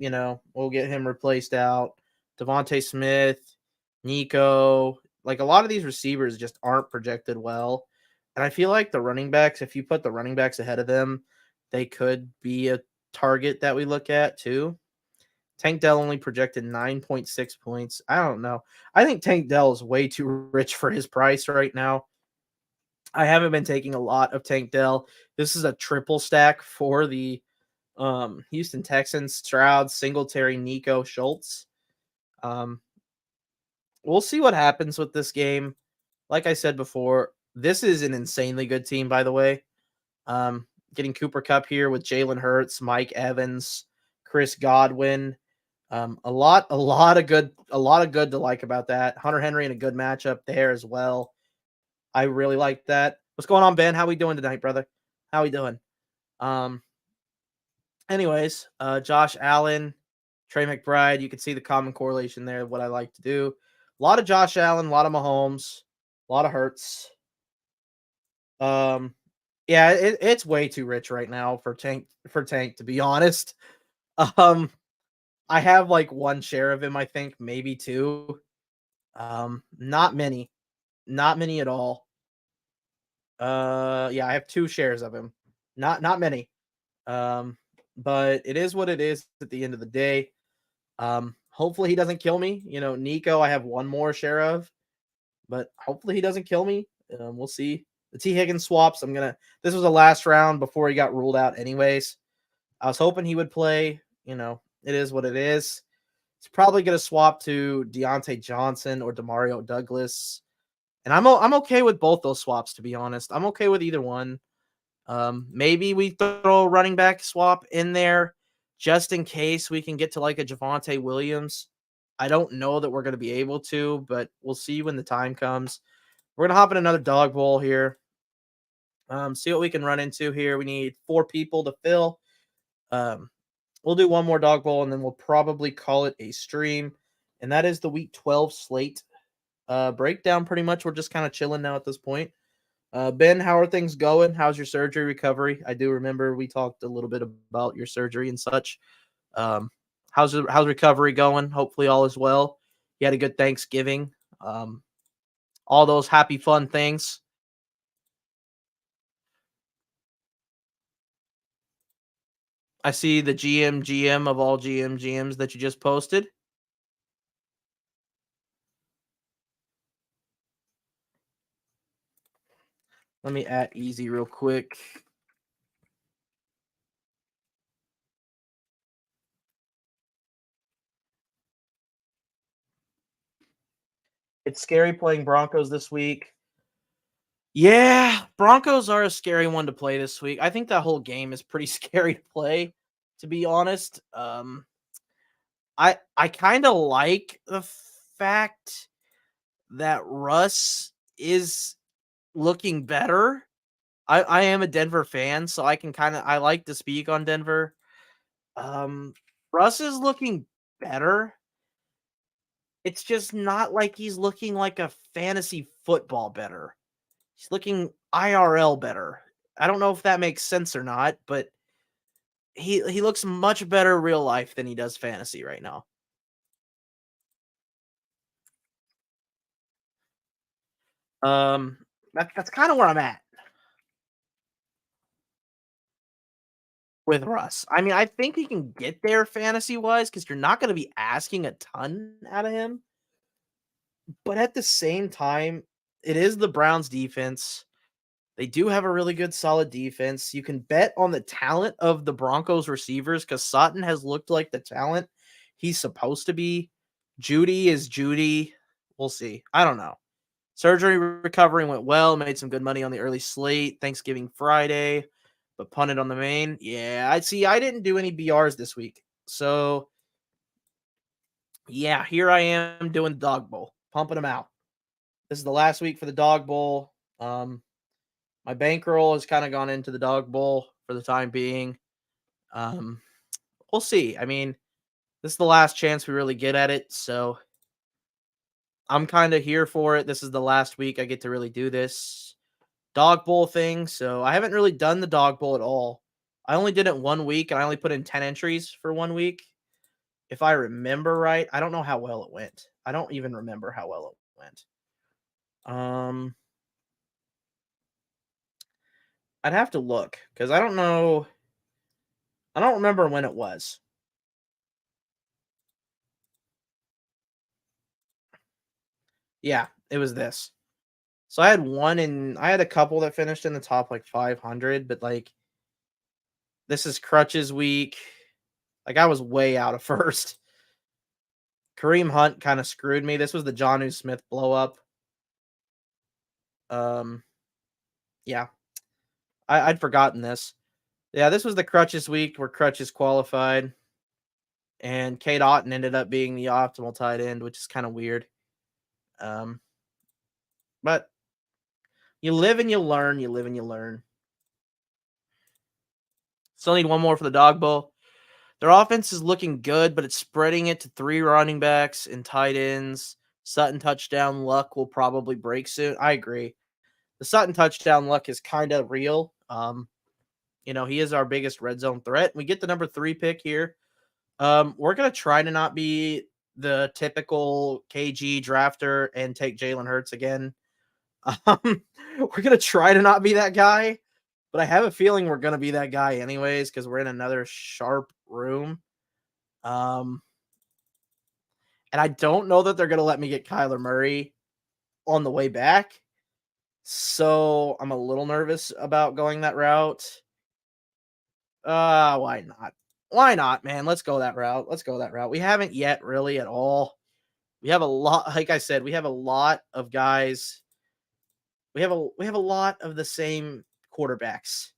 A: we'll get him replaced out. Devontae Smith, Nico. A lot of these receivers just aren't projected well. And I feel like the running backs, if you put the running backs ahead of them, they could be a target that we look at too. Tank Dell only projected 9.6 points. I don't know. I think Tank Dell is way too rich for his price right now. I haven't been taking a lot of Tank Dell. This is a triple stack for the Houston Texans: Stroud, Singletary, Nico, Schultz. We'll see what happens with this game. Like I said before, this is an insanely good team, by the way. Getting Cooper Kupp here with Jalen Hurts, Mike Evans, Chris Godwin. A lot of good to like about that. Hunter Henry in a good matchup there as well. I really like that. What's going on, Ben? How we doing tonight, brother? How we doing? Anyways, Josh Allen, Trey McBride. You can see the common correlation there. What I like to do. A lot of Josh Allen, a lot of Mahomes, a lot of Hurts. Yeah, it's way too rich right now for Tank to be honest. I have one share of him, I think, maybe two. Not many at all. Yeah, I have 2 shares of him. Not many. But it is what it is at the end of the day. Hopefully he doesn't kill me. Nico, I have 1 more share of, but hopefully he doesn't kill me. We'll see. The T. Higgins swaps, this was the last round before he got ruled out anyways. I was hoping he would play. It is what it is. It's probably going to swap to Deontay Johnson or Demario Douglas. And I'm okay with both those swaps, to be honest. I'm okay with either one. Maybe we throw a running back swap in there just in case we can get to like a Javonte Williams. I don't know that we're going to be able to, but we'll see when the time comes. We're going to hop in another dog bowl here. See what we can run into here. We need 4 people to fill. Um, we'll do one more dog bowl and then we'll probably call it a stream. And that is the week 12 slate breakdown. Pretty much, we're just kind of chilling now at this point. Ben, how are things going? How's your surgery recovery? I do remember we talked a little bit about your surgery and such. How's recovery going? Hopefully all is well. You had a good Thanksgiving. All those happy, fun things. I see the GM of all GMs that you just posted. Let me add easy real quick. It's scary playing Broncos this week. Yeah, Broncos are a scary one to play this week. I think that whole game is pretty scary to play, to be honest. I kind of like the fact that Russ is looking better. I am a Denver fan, so I like to speak on Denver. Russ is looking better. It's just not like he's looking like a fantasy football better. He's looking IRL better. I don't know if that makes sense or not, but he looks much better real life than he does fantasy right now. That's kind of where I'm at with Russ. I mean, I think he can get there fantasy wise because you're not going to be asking a ton out of him. But at the same time, it is the Browns defense. They do have a really good, solid defense. You can bet on the talent of the Broncos receivers because Sutton has looked like the talent he's supposed to be. Judy is Judy. We'll see. I don't know. Surgery recovery went well. Made some good money on the early slate. Thanksgiving Friday, but punted on the main. Yeah, I see. I didn't do any BRs this week. So, yeah, here I am doing the dog bowl, pumping them out. This is the last week for the dog bowl. My bankroll has kind of gone into the dog bowl for the time being. Um, we'll see. I mean, this is the last chance we really get at it, so I'm kind of here for it. This is the last week I get to really do this dog bowl thing, so I haven't really done the dog bowl at all. I only did it 1 week, and I only put in 10 entries for 1 week. If I remember right, I don't know how well it went. I don't even remember how well it went. I'd have to look because I don't know. I don't remember when it was. Yeah, it was this. So I had a couple that finished in the top like 500, but like this is crutches week. Like I was way out of first. Kareem Hunt kind of screwed me. This was the Jonnu Smith blow up. Um, yeah, I'd forgotten this. Yeah, this was the crutches week where crutches qualified, and Kate Otten ended up being the optimal tight end, which is kind of weird. Um, but you live and you learn. You live and you learn. Still need one more for the dog bowl. Their offense is looking good, but it's spreading it to 3 running backs and tight ends. Sutton touchdown luck will probably break soon. I agree. The Sutton touchdown luck is kind of real. He is our biggest red zone threat. We get the number 3 pick here. We're gonna try to not be the typical KG drafter and take Jalen Hurts again. We're gonna try to not be that guy, but I have a feeling we're gonna be that guy anyways because we're in another sharp room. And I don't know that they're gonna let me get Kyler Murray on the way back. So I'm a little nervous about going that route. Why not? Why not, man? Let's go that route. Let's go that route. We haven't yet really at all. We have a lot, like I said, we have a lot of guys We have a lot of the same quarterbacks.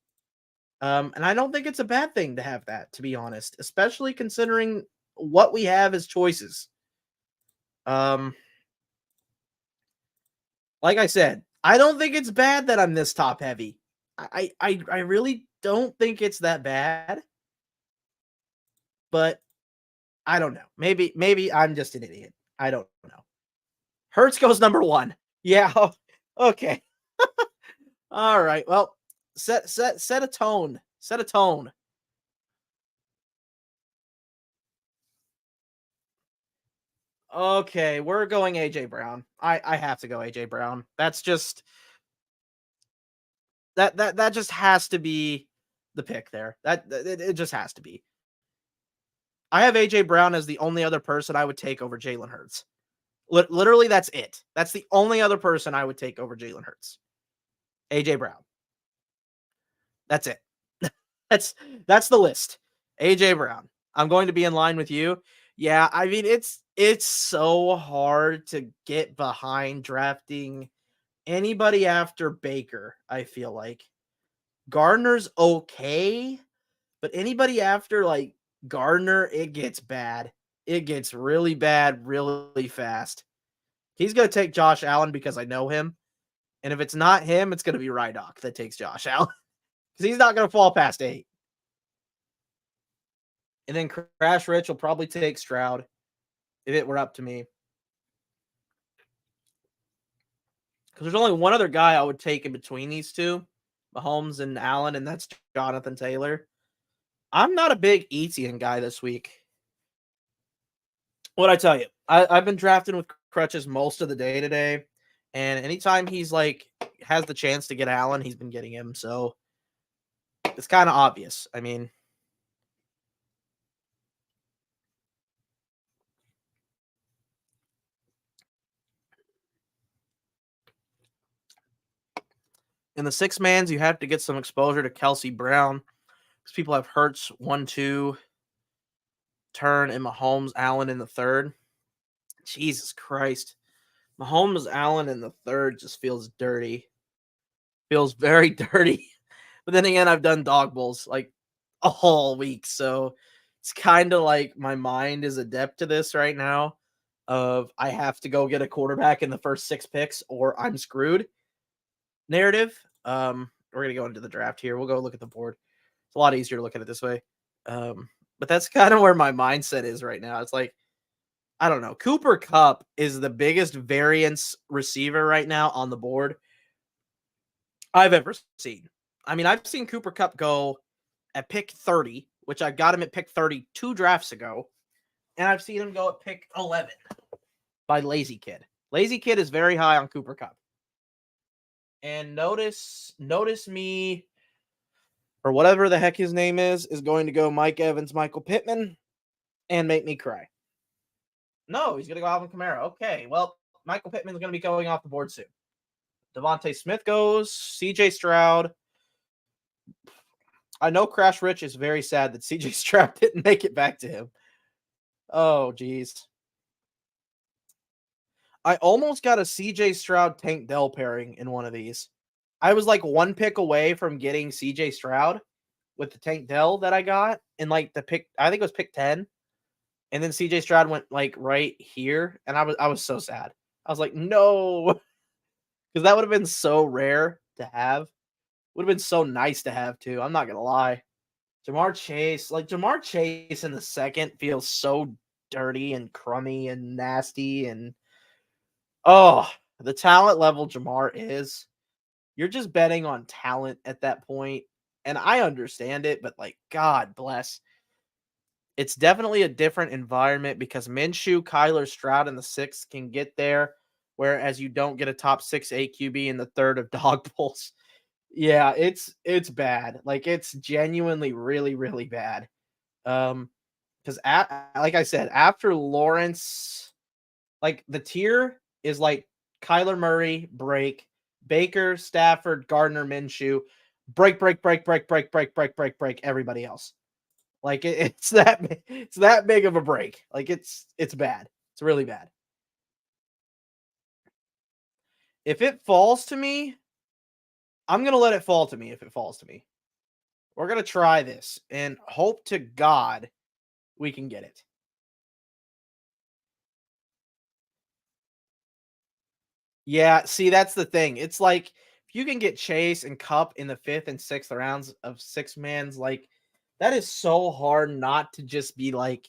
A: And I don't think it's a bad thing to have that, to be honest, especially considering what we have as choices. Um, like I said, I don't think it's bad that I'm this top heavy. I really don't think it's that bad, but I don't know. Maybe I'm just an idiot. I don't know. Hurts goes number one. Yeah. Okay. All right. Well, set a tone. Set a tone. Okay, we're going AJ Brown. I have to go AJ Brown. That's just that just has to be the pick there. It just has to be. I have AJ Brown as the only other person I would take over Jalen Hurts. Literally, that's it. That's the only other person I would take over Jalen Hurts. AJ Brown. That's it. that's that's the list. AJ Brown. I'm going to be in line with you. Yeah, I mean it's so hard to get behind drafting anybody after Baker, I feel like. Gardner's okay, but anybody after like Gardner, it gets bad. It gets really bad really fast. He's going to take Josh Allen because I know him. And if it's not him, it's going to be Rydock that takes Josh Allen because he's not going to fall past 8. And then Crash Rich will probably take Stroud if it were up to me. Because there's only one other guy I would take in between these two, Mahomes and Allen, and that's Jonathan Taylor. I'm not a big Etienne guy this week. What I tell you, I've been drafting with crutches most of the day today, and anytime he's like has the chance to get Allen, he's been getting him. So it's kind of obvious. I mean, in the 6-mans, you have to get some exposure to Kelsey Brown because people have Hurts 1-2, Turn, and Mahomes Allen in the third. Jesus Christ. Mahomes Allen in the third just feels dirty. Feels very dirty. But then again, I've done dog bowls like a whole week. So it's kind of like my mind is adept to this right now of I have to go get a quarterback in the first 6 picks or I'm screwed narrative. We're going to go into the draft here. We'll go look at the board. It's a lot easier to look at it this way. But that's kind of where my mindset is right now. It's like, I don't know. Cooper Kupp is the biggest variance receiver right now on the board I've ever seen. I mean, I've seen Cooper Kupp go at pick 30, which I got him at pick 32 drafts ago, and I've seen him go at pick 11 by Lazy Kid. Lazy Kid is very high on Cooper Kupp. And notice me, or whatever the heck his name is going to go Mike Evans, Michael Pittman, and make me cry. No, he's going to go Alvin Kamara. Okay, well, Michael Pittman's going to be going off the board soon. Devontae Smith goes, CJ Stroud. I know Crash Rich is very sad that CJ Stroud didn't make it back to him. Oh, geez. I almost got a CJ Stroud Tank Dell pairing in one of these. I was like 1 pick away from getting CJ Stroud with the Tank Dell that I got in like the pick, I think it was pick 10. And then CJ Stroud went like right here. And I was so sad. I was like, no. Because that would have been so rare to have. Would have been so nice to have too. I'm not gonna lie. Jamar Chase in the second feels so dirty and crummy and nasty and the talent level Jamar is. You're just betting on talent at that point, and I understand it, but like God bless. It's definitely a different environment because Minshew, Kyler, Stroud in the 6th can get there, whereas you don't get a top 6 AQB in the third of dog bowls. Yeah, it's bad. Like it's genuinely really really bad. Because like I said, after Lawrence, like the tier is like Kyler Murray, break, Baker, Stafford, Gardner, Minshew, break, everybody else. Like it's that big of a break. Like it's bad. It's really bad. If it falls to me, I'm going to let it fall to me if it falls to me. We're going to try this and hope to God we can get it. Yeah, see, that's the thing. It's like if you can get Chase and Cup in the 5th and 6th rounds of 6-mans, like that is so hard not to just be like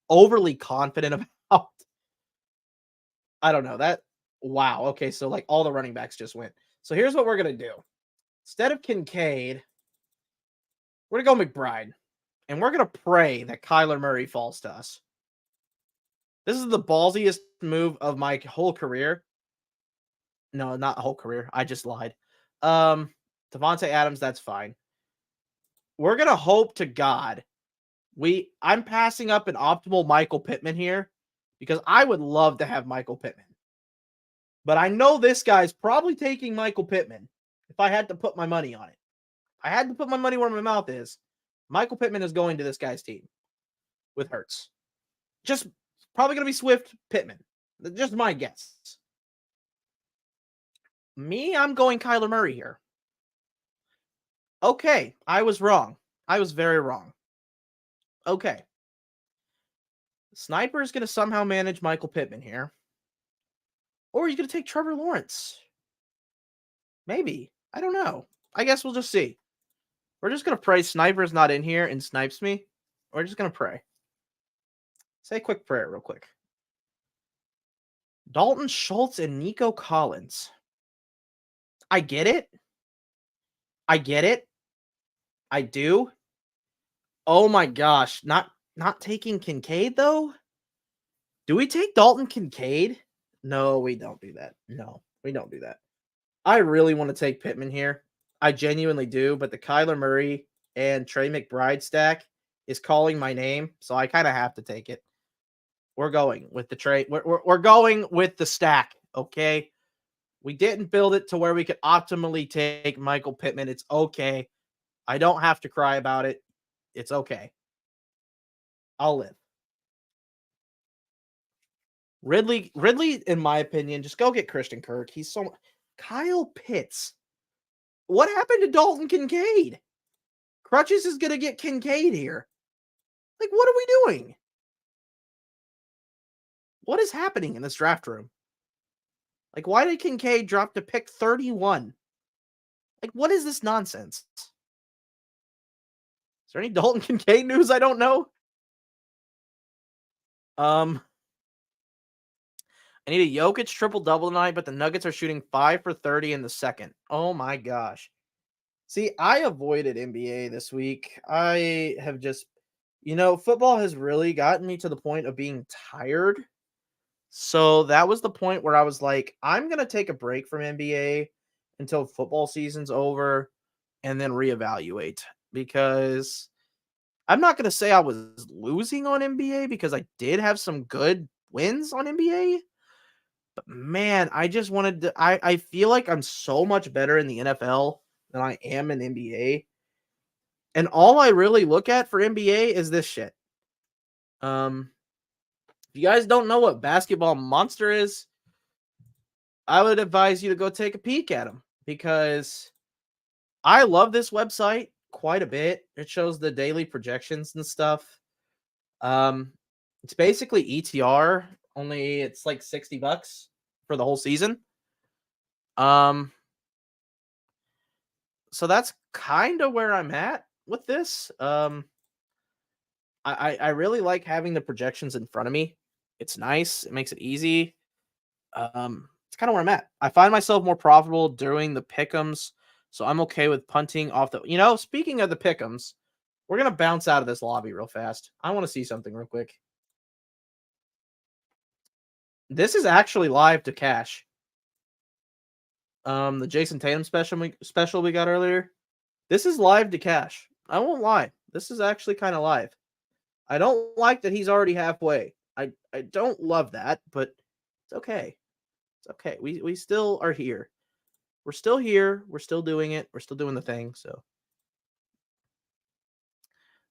A: overly confident about. I don't know that. Wow. Okay, so like all the running backs just went. So here's what we're gonna do. Instead of Kincaid, we're gonna go McBride, and we're gonna pray that Kyler Murray falls to us. This is the ballsiest move of my whole career. No, not whole career. I just lied. Devontae Adams, that's fine. We're gonna hope to God I'm passing up an optimal Michael Pittman here because I would love to have Michael Pittman. But I know this guy's probably taking Michael Pittman if I had to put my money on it. I had to put my money where my mouth is. Michael Pittman is going to this guy's team with Hurts. Just probably going to be Swift Pittman. Just my guess. Me, I'm going Kyler Murray here. Okay, I was wrong. I was very wrong. Okay. Sniper is going to somehow manage Michael Pittman here. Or he's going to take Trevor Lawrence. Maybe. I don't know. I guess we'll just see. We're just going to pray Sniper's not in here and snipes me. We're just going to pray. Say a quick prayer real quick. Dalton Schultz and Nico Collins. I get it. I get it. I do. Oh my gosh. Not taking Kincaid though? Do we take Dalton Kincaid? No, we don't do that. No, we don't do that. I really want to take Pittman here. I genuinely do, but the Kyler Murray and Trey McBride stack is calling my name, so I kind of have to take it. We're going with the trade. We're going with the stack, okay? We didn't build it to where we could optimally take Michael Pittman. It's okay. I don't have to cry about it. It's okay. I'll live. Ridley, in my opinion, just go get Christian Kirk. He's so Kyle Pitts. What happened to Dalton Kincaid? Crutches is gonna get Kincaid here. Like, what are we doing? What is happening in this draft room? Like, why did Kincaid drop to pick 31? Like, what is this nonsense? Is there any Dalton Kincaid news I don't know? I need a Jokic triple-double tonight, but the Nuggets are shooting 5 for 30 in the second. Oh my gosh. See, I avoided NBA this week. I have just, football has really gotten me to the point of being tired. So that was the point where I was like, I'm going to take a break from NBA until football season's over and then reevaluate because I'm not going to say I was losing on NBA because I did have some good wins on NBA. But man, I just wanted to I feel like I'm so much better in the NFL than I am in NBA. And all I really look at for NBA is this shit. If you guys don't know what Basketball Monster is, I would advise you to go take a peek at them because I love this website quite a bit. It shows the daily projections and stuff. It's basically ETR, only it's like $60 for the whole season. So that's kind of where I'm at with this. I really like having the projections in front of me. It's nice. It makes it easy. It's kind of where I'm at. I find myself more profitable during the pick'ems, so I'm okay with punting off the. Speaking of the pick'ems, we're gonna bounce out of this lobby real fast. I want to see something real quick. This is actually live to cash. The Jason Tatum special we got earlier. This is live to cash. I won't lie. This is actually kind of live. I don't like that he's already halfway. I don't love that, but it's okay. It's okay. We still are here. We're still here. We're still doing it. We're still doing the thing. So,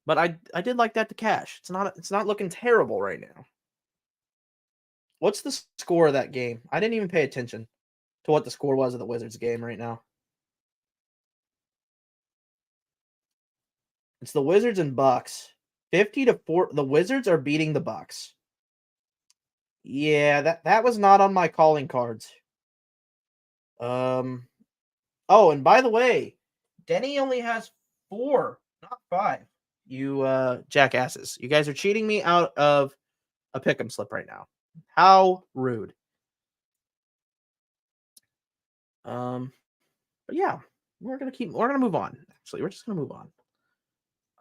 A: but I did like that to cash. It's not looking terrible right now. What's the score of that game? I didn't even pay attention to what the score was of the Wizards game right now. It's the Wizards and Bucks. 50-4. The Wizards are beating the Bucks. Yeah, that was not on my calling cards. Oh, and by the way, Denny only has 4, not 5. You jackasses. You guys are cheating me out of a pick'em slip right now. How rude. But yeah, we're gonna move on. Actually, we're just gonna move on.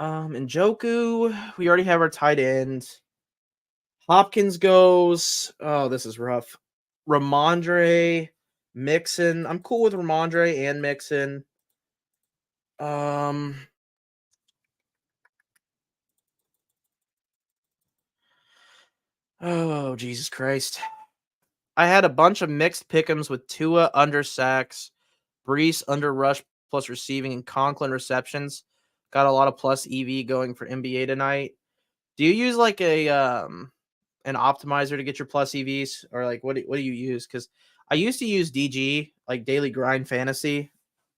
A: Njoku, we already have our tight end. Hopkins goes. Oh, this is rough. Ramondre, Mixon. I'm cool with Ramondre and Mixon. Oh, Jesus Christ. I had a bunch of mixed pick'ems with Tua under sacks, Brees under rush plus receiving, and Conklin receptions. Got a lot of plus EV going for NBA tonight. Do you use like an optimizer to get your plus EVs, or like what do you use? Because I used to use DG, like Daily Grind Fantasy.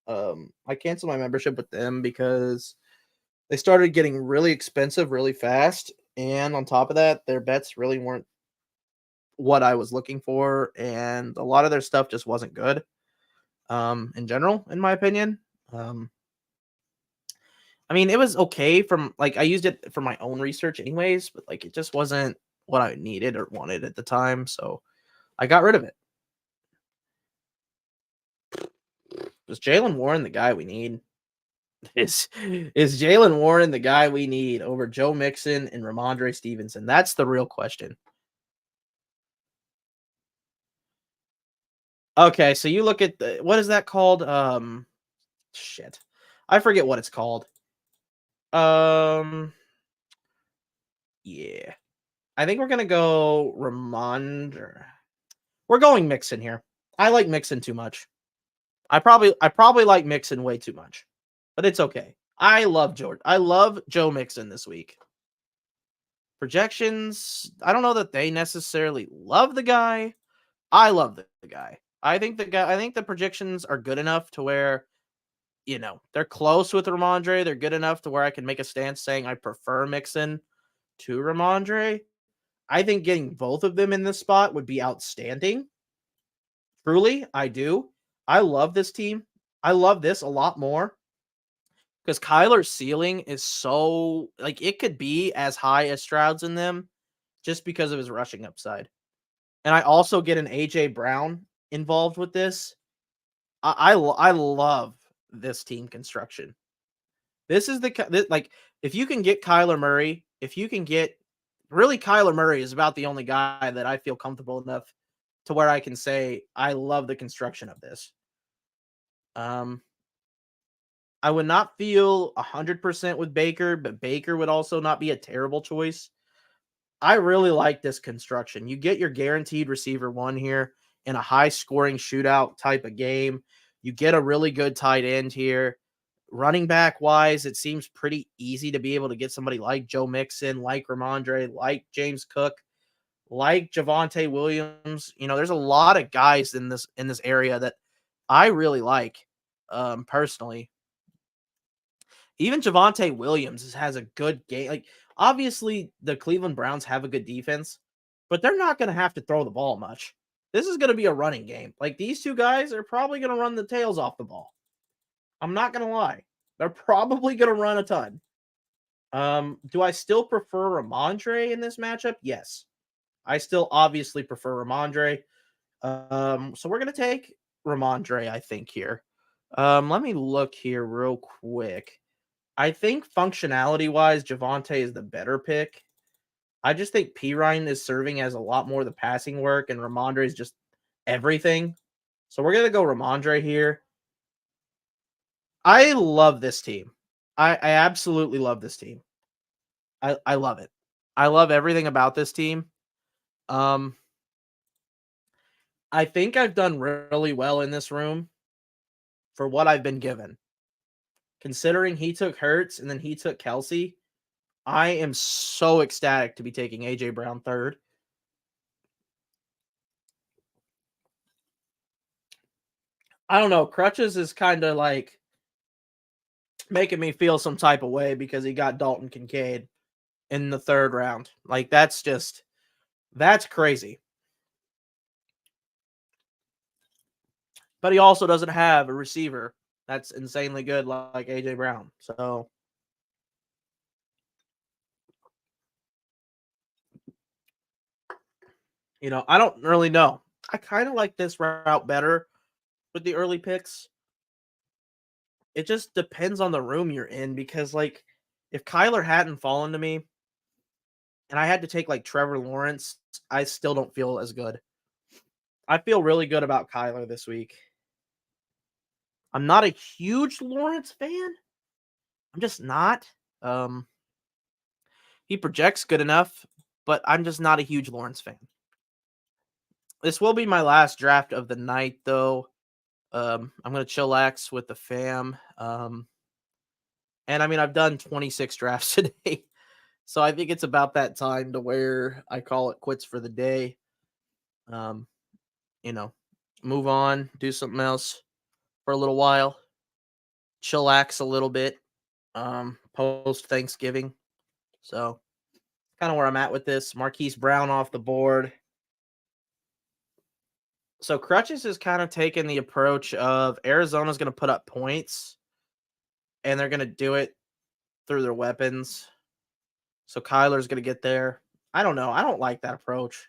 A: I canceled my membership with them because they started getting really expensive really fast, and on top of that, their bets really weren't what I was looking for, and a lot of their stuff just wasn't good. In general, in my opinion. I mean, it was okay from like I used it for my own research anyways, but like it just wasn't what I needed or wanted at the time, so I got rid of it. Is Jalen Warren the guy we need? Is Jalen Warren the guy we need over Joe Mixon and Ramondre Stevenson? That's the real question. Okay, so you look at what is that called? Shit. I forget what it's called. Yeah. I think we're gonna go Ramondre. We're going Mixon here. I like Mixon too much. I probably like Mixon way too much, but it's okay. I love George. I love Joe Mixon this week. Projections. I don't know that they necessarily love the guy. I love the guy. I think the projections are good enough to where they're close with Ramondre. They're good enough to where I can make a stance saying I prefer Mixon to Ramondre. I think getting both of them in this spot would be outstanding. Truly, I do. I love this team. I love this a lot more because Kyler's ceiling is so like it could be as high as Stroud's in them just because of his rushing upside. And I also get an AJ Brown involved with this. I love this team construction. This is like if you can get Kyler Murray, if you can get really Kyler Murray is about the only guy that I feel comfortable enough to where I can say I love the construction of this. I would not feel 100% with Baker, but Baker would also not be a terrible choice. I really like this construction. You get your guaranteed receiver one here in a high scoring shootout type of game. You get a really good tight end here. Running back wise, it seems pretty easy to be able to get somebody like Joe Mixon, like Ramondre, like James Cook, like Javonte Williams. There's a lot of guys in this area that I really like personally. Even Javonte Williams has a good game. Like, obviously, the Cleveland Browns have a good defense, but they're not going to have to throw the ball much. This is going to be a running game. Like, these two guys are probably going to run the tails off the ball. I'm not going to lie. They're probably going to run a ton. Do I still prefer Ramondre in this matchup? Yes. I still obviously prefer Ramondre. So we're going to take Ramondre, I think, here. Let me look here real quick. I think functionality-wise, Javonte is the better pick. I just think Pirine is serving as a lot more of the passing work, and Ramondre is just everything. So we're going to go Ramondre here. I love this team. I absolutely love this team. I love it. I love everything about this team. I think I've done really well in this room for what I've been given. Considering he took Hurts and then he took Kelsey, I am so ecstatic to be taking AJ Brown third. I don't know. Crutches is kind of like making me feel some type of way because he got Dalton Kincaid in the 3rd round. Like, that's crazy. But he also doesn't have a receiver that's insanely good like A.J. Brown. So, I don't really know. I kind of like this route better with the early picks. It just depends on the room you're in because, like, if Kyler hadn't fallen to me and I had to take, like, Trevor Lawrence, I still don't feel as good. I feel really good about Kyler this week. I'm not a huge Lawrence fan. I'm just not. He projects good enough, but I'm just not a huge Lawrence fan. This will be my last draft of the night, though. I'm gonna chillax with the fam. And I mean, I've done 26 drafts today, so I think it's about that time to where I call it quits for the day. Um, you know, move on, do something else for a little while, chillax a little bit. Post Thanksgiving. So kind of where I'm at with this. Marquise Brown off the board. So Crutches is kind of taking the approach of Arizona's going to put up points and they're going to do it through their weapons. So Kyler's going to get there. I don't know. I don't like that approach.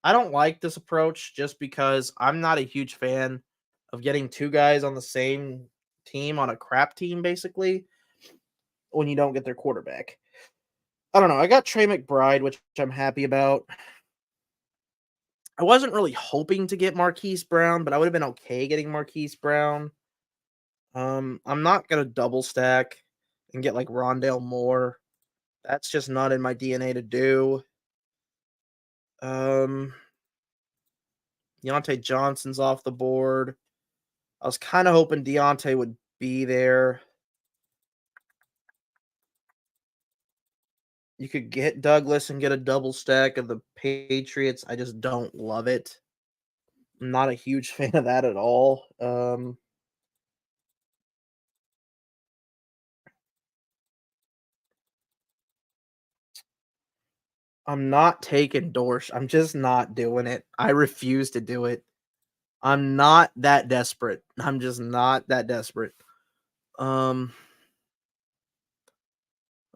A: I don't like this approach just because I'm not a huge fan of getting 2 guys on the same team on a crap team, basically, when you don't get their quarterback. I don't know. I got Trey McBride, which I'm happy about. I wasn't really hoping to get Marquise Brown, but I would have been okay getting Marquise Brown. I'm not gonna double stack and get like Rondale Moore. That's just not in my DNA to do. Um, Deontay Johnson's off the board. I was kind of hoping Deontay would be there. You could get Douglas and get a double stack of the Patriots. I just don't love it. I'm not a huge fan of that at all. I'm not taking Dorsch. I'm just not doing it. I refuse to do it. I'm not that desperate. I'm just not that desperate. Um,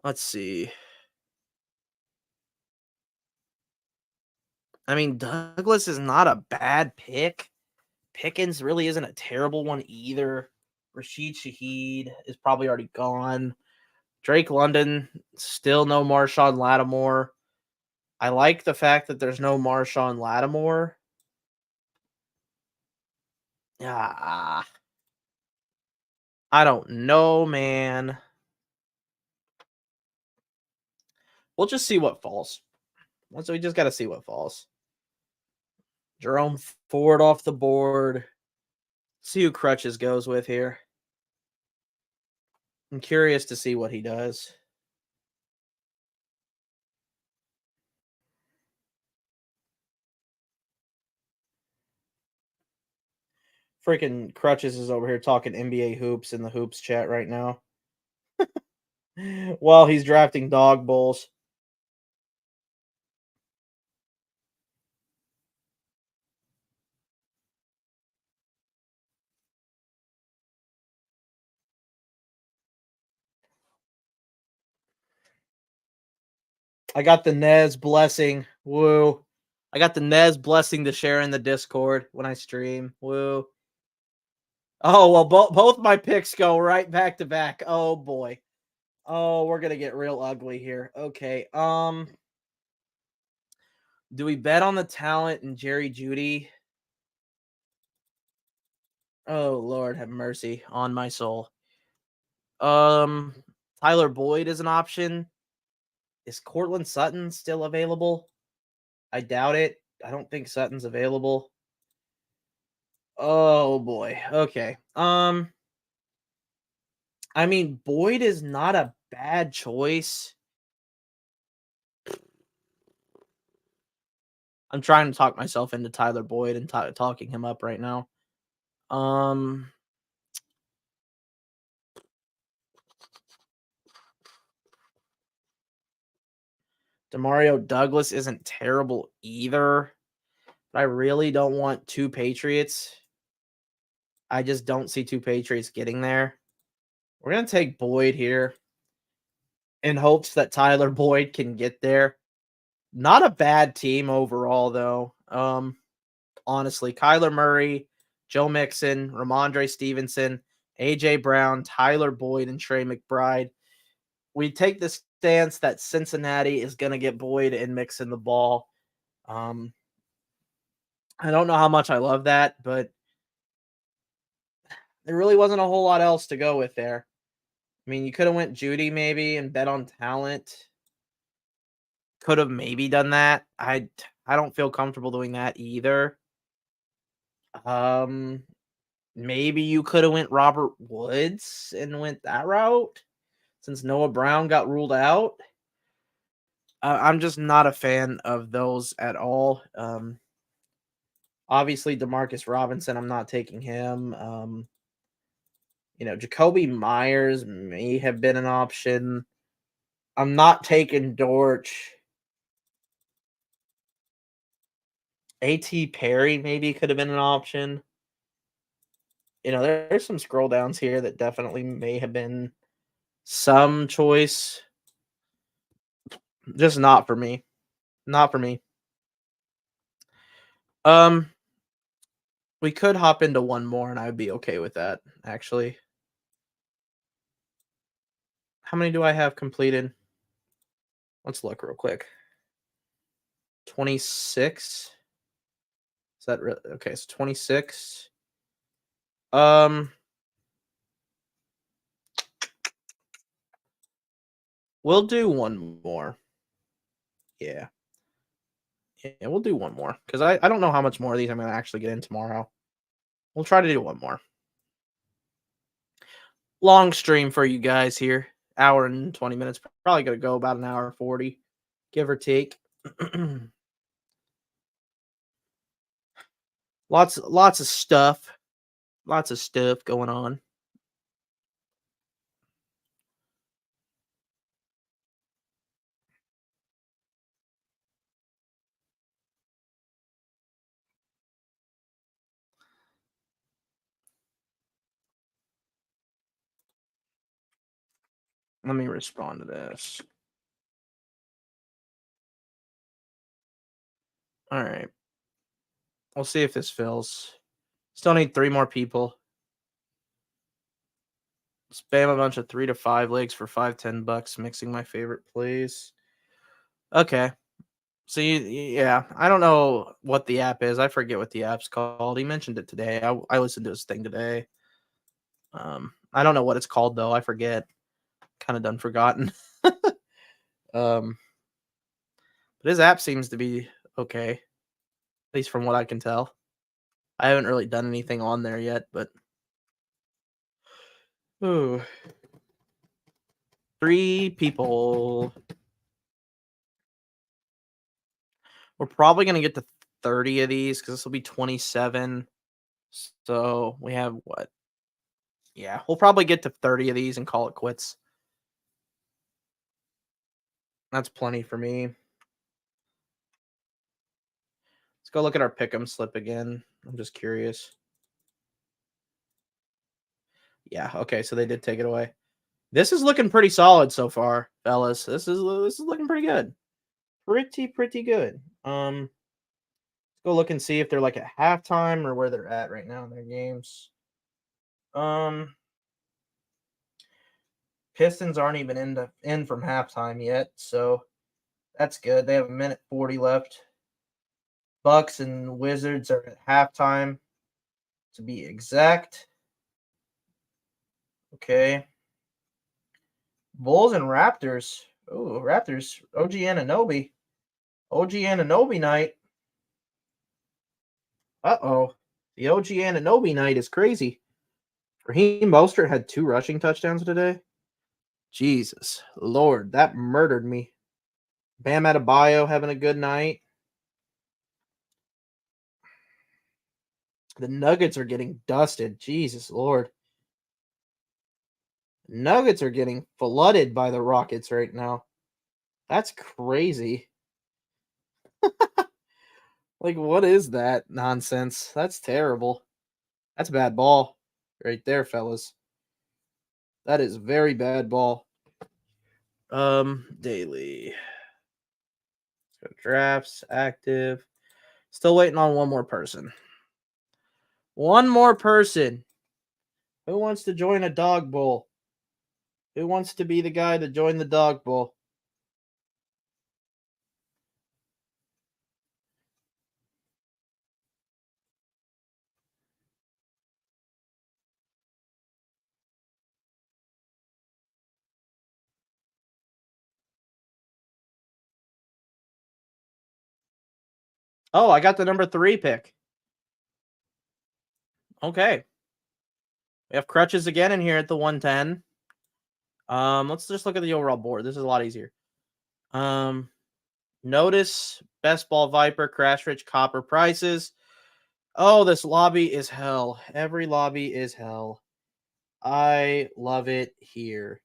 A: let's see. I mean, Douglas is not a bad pick. Pickens really isn't a terrible one either. Rashid Shaheed is probably already gone. Drake London, still no Marshawn Lattimore. I like the fact that there's no Marshawn Lattimore. Ah, I don't know, man. We'll just see what falls. So we just got to see what falls. Jerome Ford off the board. See who Crutches goes with here. I'm curious to see what he does. Freaking Crutches is over here talking NBA hoops in the hoops chat right now. While he's drafting dog bulls. I got the Nez blessing. Woo. I got the Nez blessing to share in the Discord when I stream. Woo. Oh, well, both my picks go right back to back. Oh, boy. Oh, we're going to get real ugly here. Okay. Do we bet on the talent in Jerry Jeudy? Oh, Lord, have mercy on my soul. Tyler Boyd is an option. Is Cortland Sutton still available? I doubt it. I don't think Sutton's available. Oh boy. Okay. I mean, Boyd is not a bad choice. I'm trying to talk myself into Tyler Boyd and talking him up right now. Um, Demario Douglas isn't terrible either. But I really don't want two Patriots. I just don't see two Patriots getting there. We're going to take Boyd here in hopes that Tyler Boyd can get there. Not a bad team overall, though. Honestly, Kyler Murray, Joe Mixon, Ramondre Stevenson, A.J. Brown, Tyler Boyd, and Trey McBride. We take the stance that Cincinnati is going to get Boyd and Mixon the ball. I don't know how much I love that, but there really wasn't a whole lot else to go with there. I mean, you could have went Judy maybe and bet on talent. Could have maybe done that. I don't feel comfortable doing that either. Maybe you could have went Robert Woods and went that route since Noah Brown got ruled out. I'm just not a fan of those at all. Obviously, Demarcus Robinson, I'm not taking him. Jacoby Myers may have been an option. I'm not taking Dortch. A.T. Perry maybe could have been an option. There's some scroll downs here that definitely may have been some choice. Just not for me. Not for me. We could hop into one more and I would be okay with that, actually. How many do I have completed? Let's look real quick. 26. Is that really okay? It's 26. We'll do one more. Yeah. Yeah, we'll do one more because I don't know how much more of these I'm going to actually get in tomorrow. We'll try to do one more. Long stream for you guys here. Hour and 20 minutes. Probably going to go about an hour and 40, give or take. Lots of stuff. Lots of stuff going on. Let me respond to this. All right. We'll see if this fills. Still need 3 more people. Spam a bunch of 3 to 5 legs for $5-10, mixing my favorite plays. Okay. So yeah, I don't know what the app is. I forget what the app's called. He mentioned it today. I listened to his thing today. I don't know what it's called though. I forget. Kind of done forgotten. But his app seems to be okay, at least from what I can tell. I haven't really done anything on there yet, but ooh. 3 people. We're probably going to get to 30 of these because this will be 27. So we have what? Yeah, we'll probably get to 30 of these and call it quits. That's plenty for me. Let's go look at our pick'em slip again. I'm just curious. Yeah, okay, so they did take it away. This is looking pretty solid so far, fellas. This is looking pretty good. Pretty good. Let's go look and see if they're like at halftime or where they're at right now in their games. Pistons aren't even in from halftime yet, so that's good. They have 1:40 left. Bucks and Wizards are at halftime, to be exact. Okay. Bulls and Raptors. Oh, Raptors. OG Anunoby. OG Anunoby night. Uh-oh. The OG Anunoby night is crazy. Raheem Mostert had 2 rushing touchdowns today. Jesus Lord, that murdered me. Bam Adebayo having a good night. The Nuggets are getting dusted. Jesus Lord. Nuggets are getting flooded by the Rockets right now. That's crazy. Like, what is that nonsense? That's terrible. That's a bad ball right there, fellas. That is very bad ball. Daily. So drafts active. Still waiting on one more person. One more person. Who wants to join a dog bowl? Who wants to be the guy to join the dog bowl? Oh, I got the number 3 pick. Okay. We have Crutches again in here at the 110. Let's just look at the overall board. This is a lot easier. Notice Best Ball Viper, Crash Rich, Copper prices. Oh, this lobby is hell. Every lobby is hell. I love it here.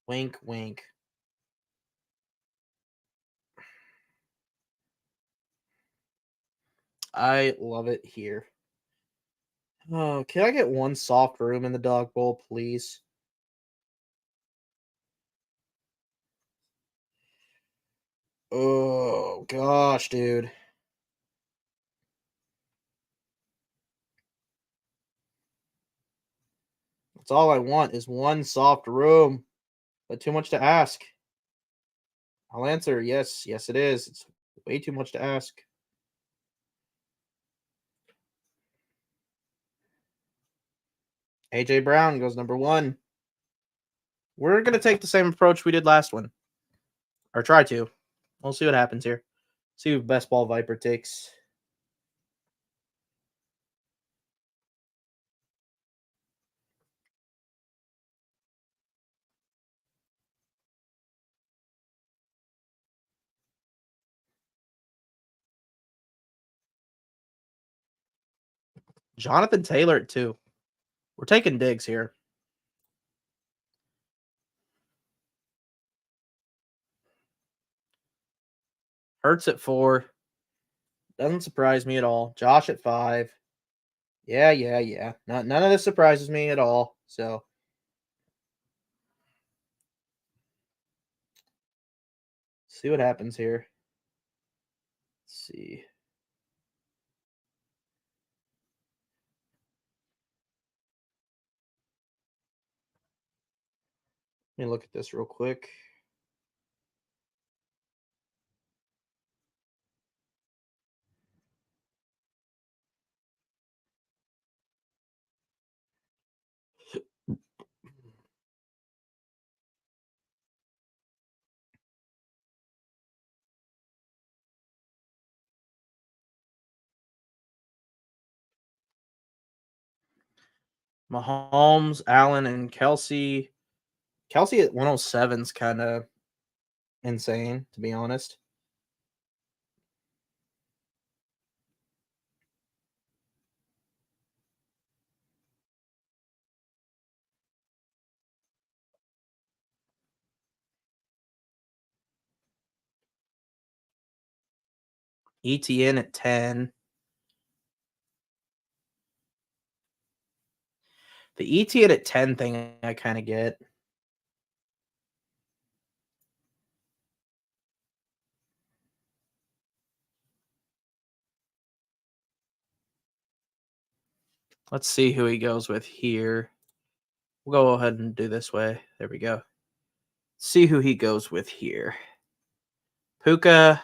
A: Wink, wink. I love it here. Oh, can I get one soft room in the dog bowl, please? Oh, gosh, dude. That's all I want is one soft room. But too much to ask. I'll answer yes. Yes, it is. It's way too much to ask. AJ Brown goes number 1. We're going to take the same approach we did last one. Or try to. We'll see what happens here. See who Best Ball Viper takes. Jonathan Taylor at 2. We're taking digs here. Hurts at 4. Doesn't surprise me at all. Josh at 5. Yeah. None of this surprises me at all. So see what happens here. Let's see. Let me look at this real quick. Mahomes, Allen, and Kelsey. Kelsey at 107 is kind of insane, to be honest. ETN at 10. The ETN at 10 thing I kind of get. Let's see who he goes with here. We'll go ahead and do this way. There we go. See who he goes with here. Puka,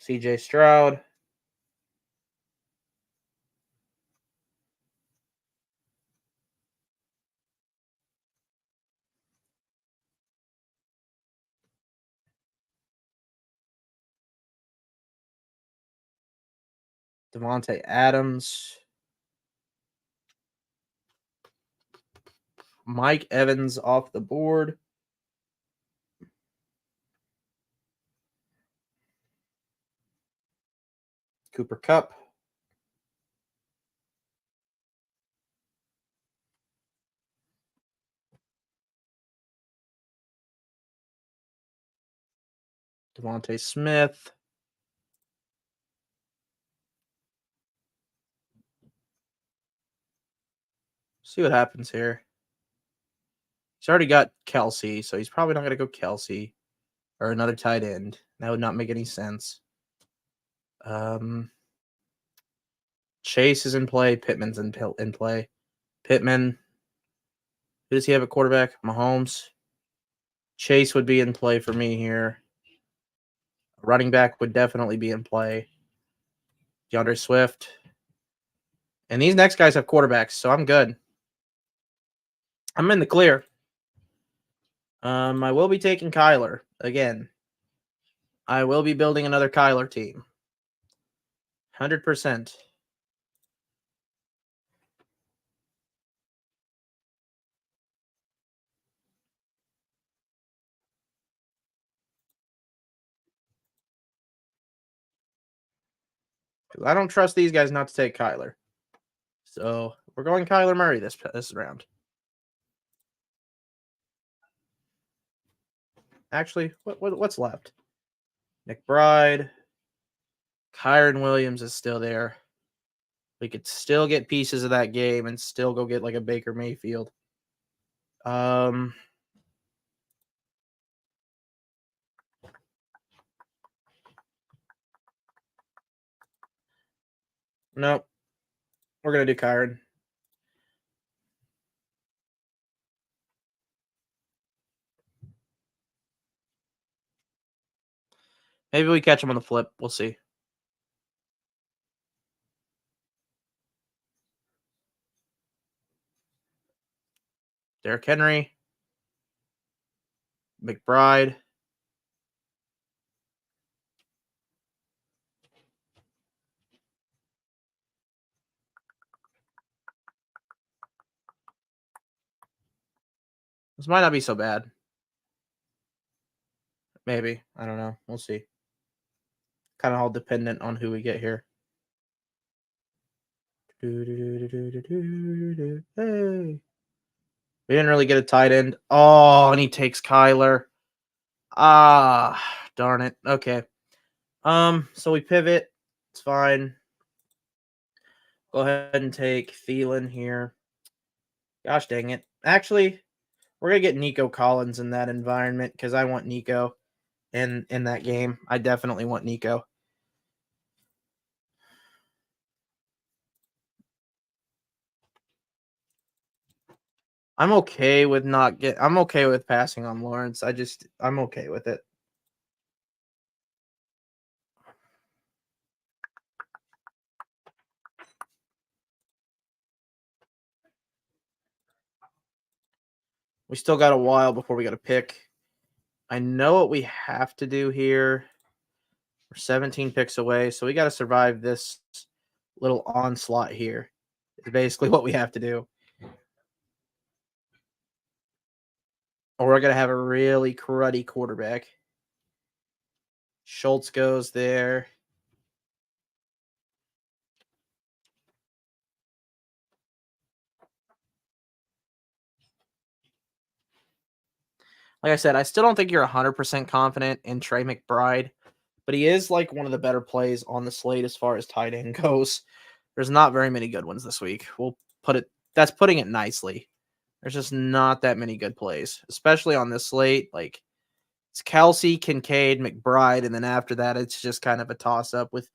A: CJ Stroud, Devontae Adams, Mike Evans off the board. Cooper Kupp. Devontae Smith. See what happens here. He's already got Kelsey, so he's probably not going to go Kelsey or another tight end. That would not make any sense. Chase is in play. Pittman's in play. Pittman. Who does he have at quarterback? Mahomes. Chase would be in play for me here. Running back would definitely be in play. DeAndre Swift. And these next guys have quarterbacks, so I'm good. I'm in the clear. I will be taking Kyler again. I will be building another Kyler team. 100%. I don't trust these guys not to take Kyler. So we're going Kyler Murray this round. Actually, what's left? McBride. Kyron Williams is still there. We could still get pieces of that game and still go get like a Baker Mayfield. Nope. We're gonna do Kyron. Maybe we catch him on the flip. We'll see. Derrick Henry. McBride. This might not be so bad. Maybe. I don't know. We'll see. Kind of all dependent on who we get here. Hey. We didn't really get a tight end. Oh, and he takes Kyler. Ah, darn it. Okay. So we pivot. It's fine. Go ahead and take Thielen here. Gosh dang it. Actually, we're gonna get Nico Collins in that environment because I want Nico in that game. I definitely want Nico. I'm okay with I'm okay with passing on Lawrence. I'm okay with it. We still got a while before we got to pick. I know what we have to do here. We're 17 picks away, so we got to survive this little onslaught here. It's basically what we have to do. Or we're going to have a really cruddy quarterback. Schultz goes there. Like I said, I still don't think you're 100% confident in Trey McBride, but he is like one of the better plays on the slate as far as tight end goes. There's not very many good ones this week. That's putting it nicely. There's just not that many good plays, especially on this slate. Like it's Kelsey, Kincaid, McBride, and then after that, it's just kind of a toss up with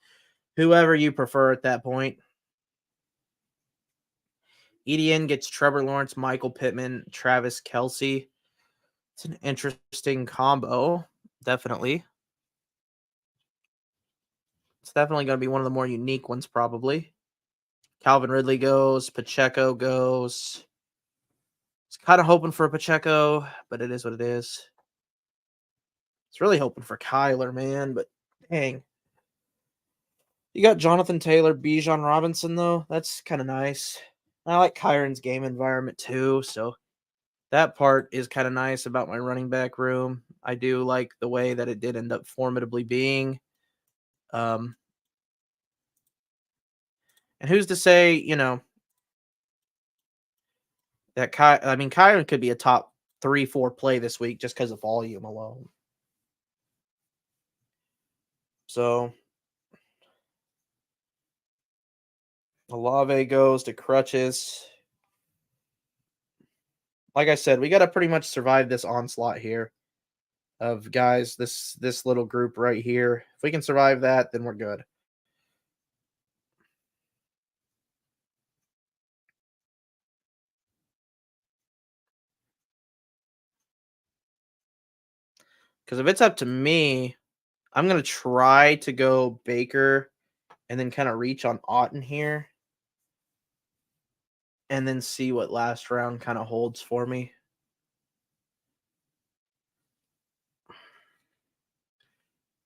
A: whoever you prefer at that point. Etienne gets Trevor Lawrence, Michael Pittman, Travis Kelsey. It's an interesting combo, definitely. It's definitely going to be one of the more unique ones, probably. Calvin Ridley goes. Pacheco goes. It's kind of hoping for a Pacheco, but it is what it is. It's really hoping for Kyler, man, but dang. You got Jonathan Taylor, Bijan Robinson, though. That's kind of nice. I like Kyron's game environment, too, so that part is kind of nice about my running back room. I do like the way that it did end up formidably being. And who's to say, that Kyron could be a top 3-4 play this week just because of volume alone. So Olave goes to Crutches. Like I said, we got to pretty much survive this onslaught here of guys, this little group right here. If we can survive that, then we're good. Because if it's up to me, I'm going to try to go Baker and then kind of reach on Otten here and then see what last round kind of holds for me.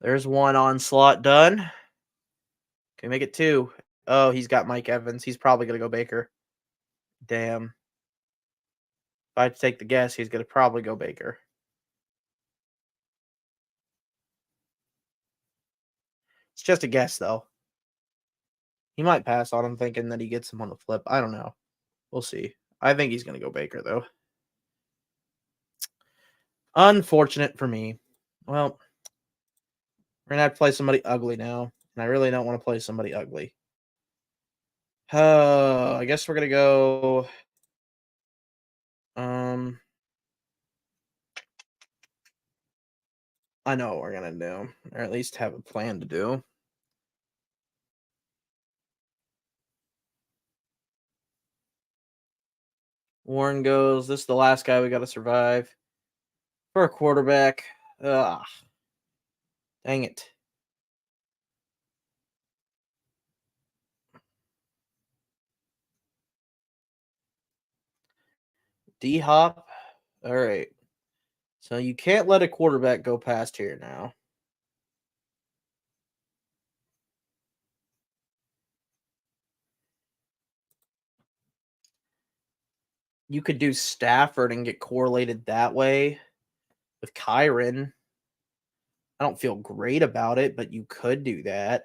A: There's one onslaught done. Can we make it 2? Oh, he's got Mike Evans. He's probably going to go Baker. Damn. If I had to take the guess, he's going to probably go Baker. It's just a guess, though. He might pass on him thinking that he gets him on the flip. I don't know. We'll see. I think he's going to go Baker, though. Unfortunate for me. Well, we're going to have to play somebody ugly now, and I really don't want to play somebody ugly. I guess we're going to go... I know what we're going to do, or at least have a plan to do. Warren goes. This is the last guy we got to survive. For a quarterback. Ugh. Dang it. D-Hop. All right. So you can't let a quarterback go past here now. You could do Stafford and get correlated that way with Kyron. I don't feel great about it, but you could do that.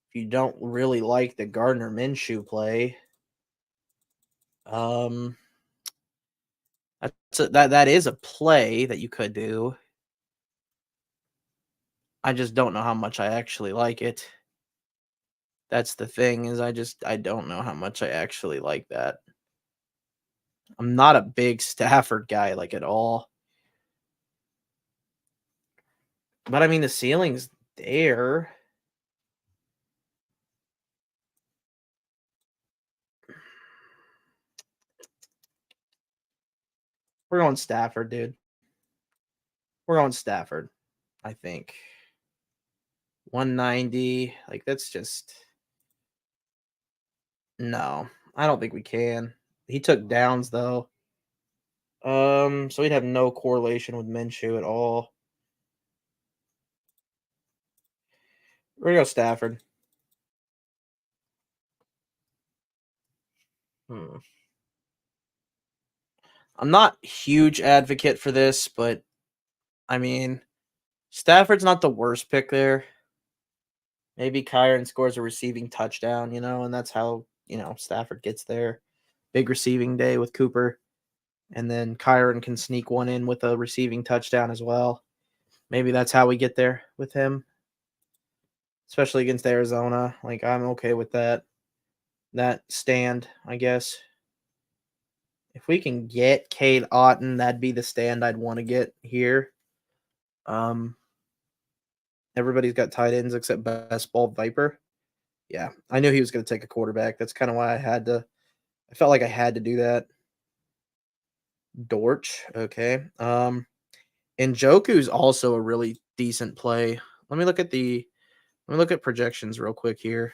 A: If you don't really like the Gardner Minshew play. That is a play that you could do. I just don't know how much I actually like it. That's the thing, is I don't know how much I actually like that. I'm not a big Stafford guy, like, at all. But I mean, the ceiling's there. We're going Stafford, dude. We're going Stafford, I think. 190. Like, that's just... No, I don't think we can. He took downs, though. So we'd have no correlation with Minshew at all. We're going to go Stafford. I'm not a huge advocate for this, but I mean, Stafford's not the worst pick there. Maybe Kyron scores a receiving touchdown, and that's how, Stafford gets there. Big receiving day with Cooper. And then Kyron can sneak one in with a receiving touchdown as well. Maybe that's how we get there with him, especially against Arizona. Like, I'm okay with that stand, I guess. If we can get Cade Otton, that'd be the stand I'd want to get here. Everybody's got tight ends except Best Ball Viper. Yeah, I knew he was going to take a quarterback. That's kind of why I felt like I had to do that. Dortch, okay. Njoku's also a really decent play. Let me look at projections real quick here.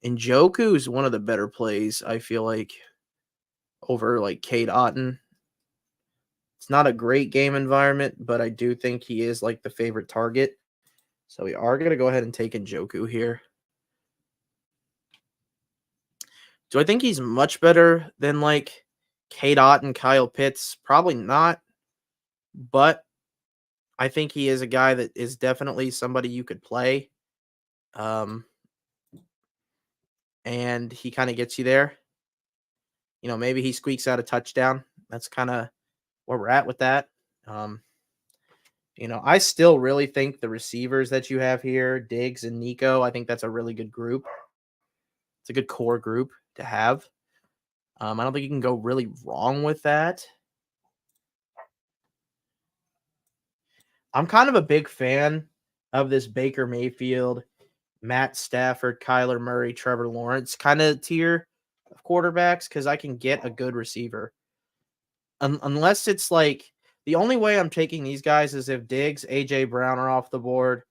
A: Njoku is one of the better plays, I feel like, over like Cade Otton. It's not a great game environment, but I do think he is like the favorite target. So we are going to go ahead and take Njoku here. Do I think he's much better than like Cade Otton, Kyle Pitts? Probably not. But I think he is a guy that is definitely somebody you could play. And he kind of gets you there. Maybe he squeaks out a touchdown. That's kind of where we're at with that. I still really think the receivers that you have here, Diggs and Nico, I think that's a really good group. It's a good core group to have. I don't think you can go really wrong with that. I'm kind of a big fan of this Baker Mayfield, Matt Stafford, Kyler Murray, Trevor Lawrence kind of tier of quarterbacks because I can get a good receiver. Unless it's like the only way I'm taking these guys is if Diggs, AJ Brown are off the board,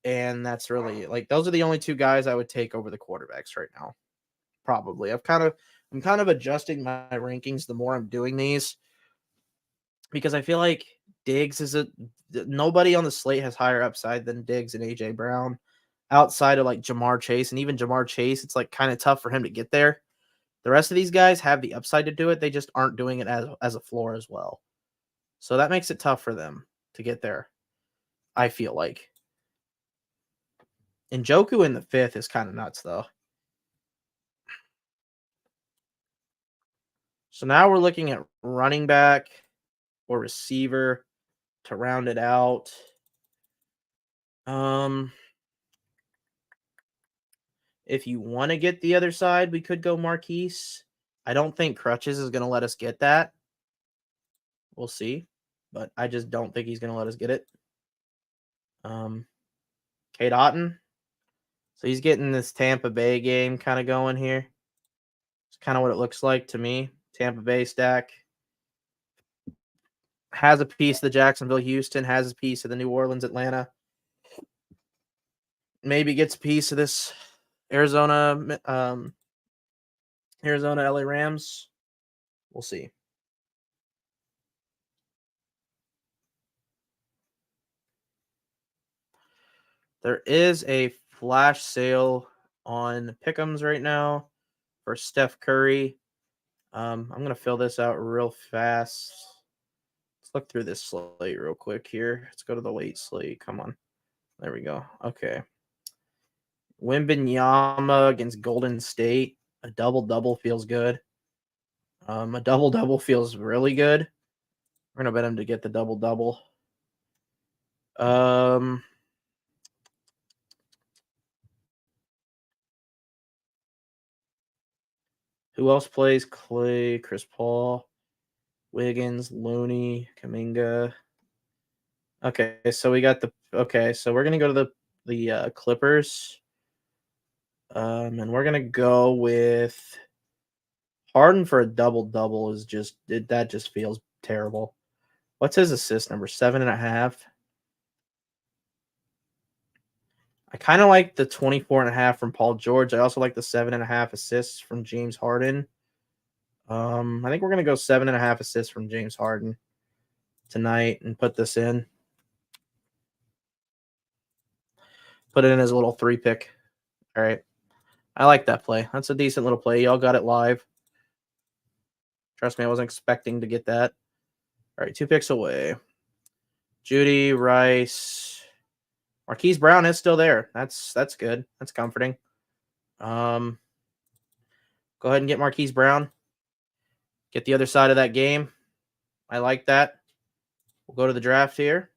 A: and that's really like those are the only two guys I would take over the quarterbacks right now. Probably. I'm kind of adjusting my rankings the more I'm doing these because I feel like Diggs is nobody on the slate has higher upside than Diggs and AJ Brown outside of like Jamar Chase, and even Jamar Chase, it's like kind of tough for him to get there. The rest of these guys have the upside to do it. They just aren't doing it as a floor as well. So that makes it tough for them to get there, I feel like. Njoku in the 5th is kind of nuts, though. So now we're looking at running back or receiver to round it out. If you want to get the other side, we could go Marquise. I don't think Crutches is going to let us get that. We'll see. But I just don't think he's going to let us get it. Kate Otten. So he's getting this Tampa Bay game kind of going here. It's kind of what it looks like to me. Tampa Bay stack. Has a piece of the Jacksonville, Houston. Has a piece of the New Orleans, Atlanta. Maybe gets a piece of this Arizona, LA Rams. We'll see. There is a flash sale on Pick'ems right now for Steph Curry. I'm going to fill this out real fast. Let's look through this slate real quick here. Let's go to the late slate. Come on. There we go. Okay. Wembanyama against Golden State. A double-double feels good. A double-double feels really good. We're going to bet him to get the double-double. Who else plays? Clay, Chris Paul, Wiggins, Looney, Kuminga. Okay, so we got so we're going to go to the Clippers. And we're going to go with Harden for a double-double that just feels terrible. What's his assist number? 7.5. I kind of like the 24.5 from Paul George. I also like the 7.5 assists from James Harden. I think we're going to go 7.5 assists from James Harden tonight and put this in. Put it in as a little 3-pick. All right. I like that play. That's a decent little play. Y'all got it live. Trust me, I wasn't expecting to get that. All right, 2 picks away. Judy, Rice. Marquise Brown is still there. That's good. That's comforting. Go ahead and get Marquise Brown. Get the other side of that game. I like that. We'll go to the draft here.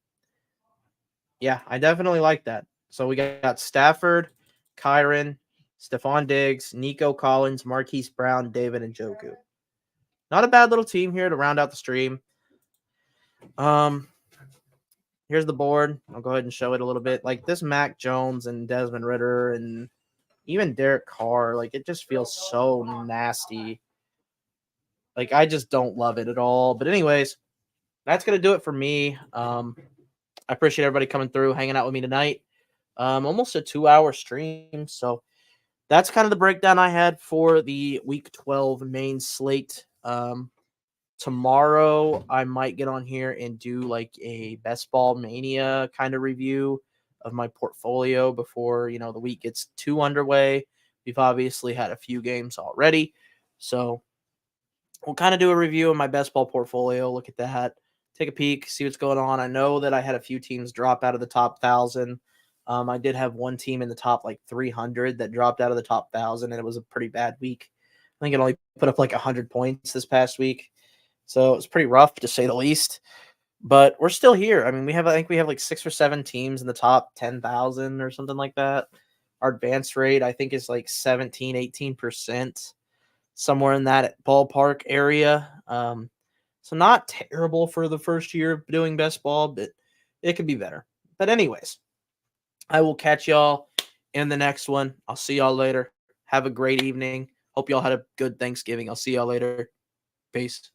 A: Yeah, I definitely like that. So we got Stafford, Kyron, Stephon Diggs, Nico Collins, Marquise Brown, David Njoku. Not a bad little team here to round out the stream. Here's the board. I'll go ahead and show it a little bit. Like this Mac Jones and Desmond Ridder and even Derek Carr, like it just feels so nasty. Like I just don't love it at all. But anyways, that's going to do it for me. I appreciate everybody coming through, hanging out with me tonight. Almost a 2-hour stream. So that's kind of the breakdown I had for the Week 12 main slate. Tomorrow, I might get on here and do like a best ball mania kind of review of my portfolio before, the week gets too underway. We've obviously had a few games already. So we'll kind of do a review of my best ball portfolio, look at that, take a peek, see what's going on. I know that I had a few teams drop out of the top 1,000. I did have one team in the top like 300 that dropped out of the top 1,000, and it was a pretty bad week. I think it only put up like 100 points this past week. So it was pretty rough, to say the least. But we're still here. I mean, I think we have like 6 or 7 teams in the top 10,000 or something like that. Our advance rate, I think, is like 17, 18%, somewhere in that ballpark area. So not terrible for the first year of doing best ball, but it could be better. But anyways, I will catch y'all in the next one. I'll see y'all later. Have a great evening. Hope y'all had a good Thanksgiving. I'll see y'all later. Peace.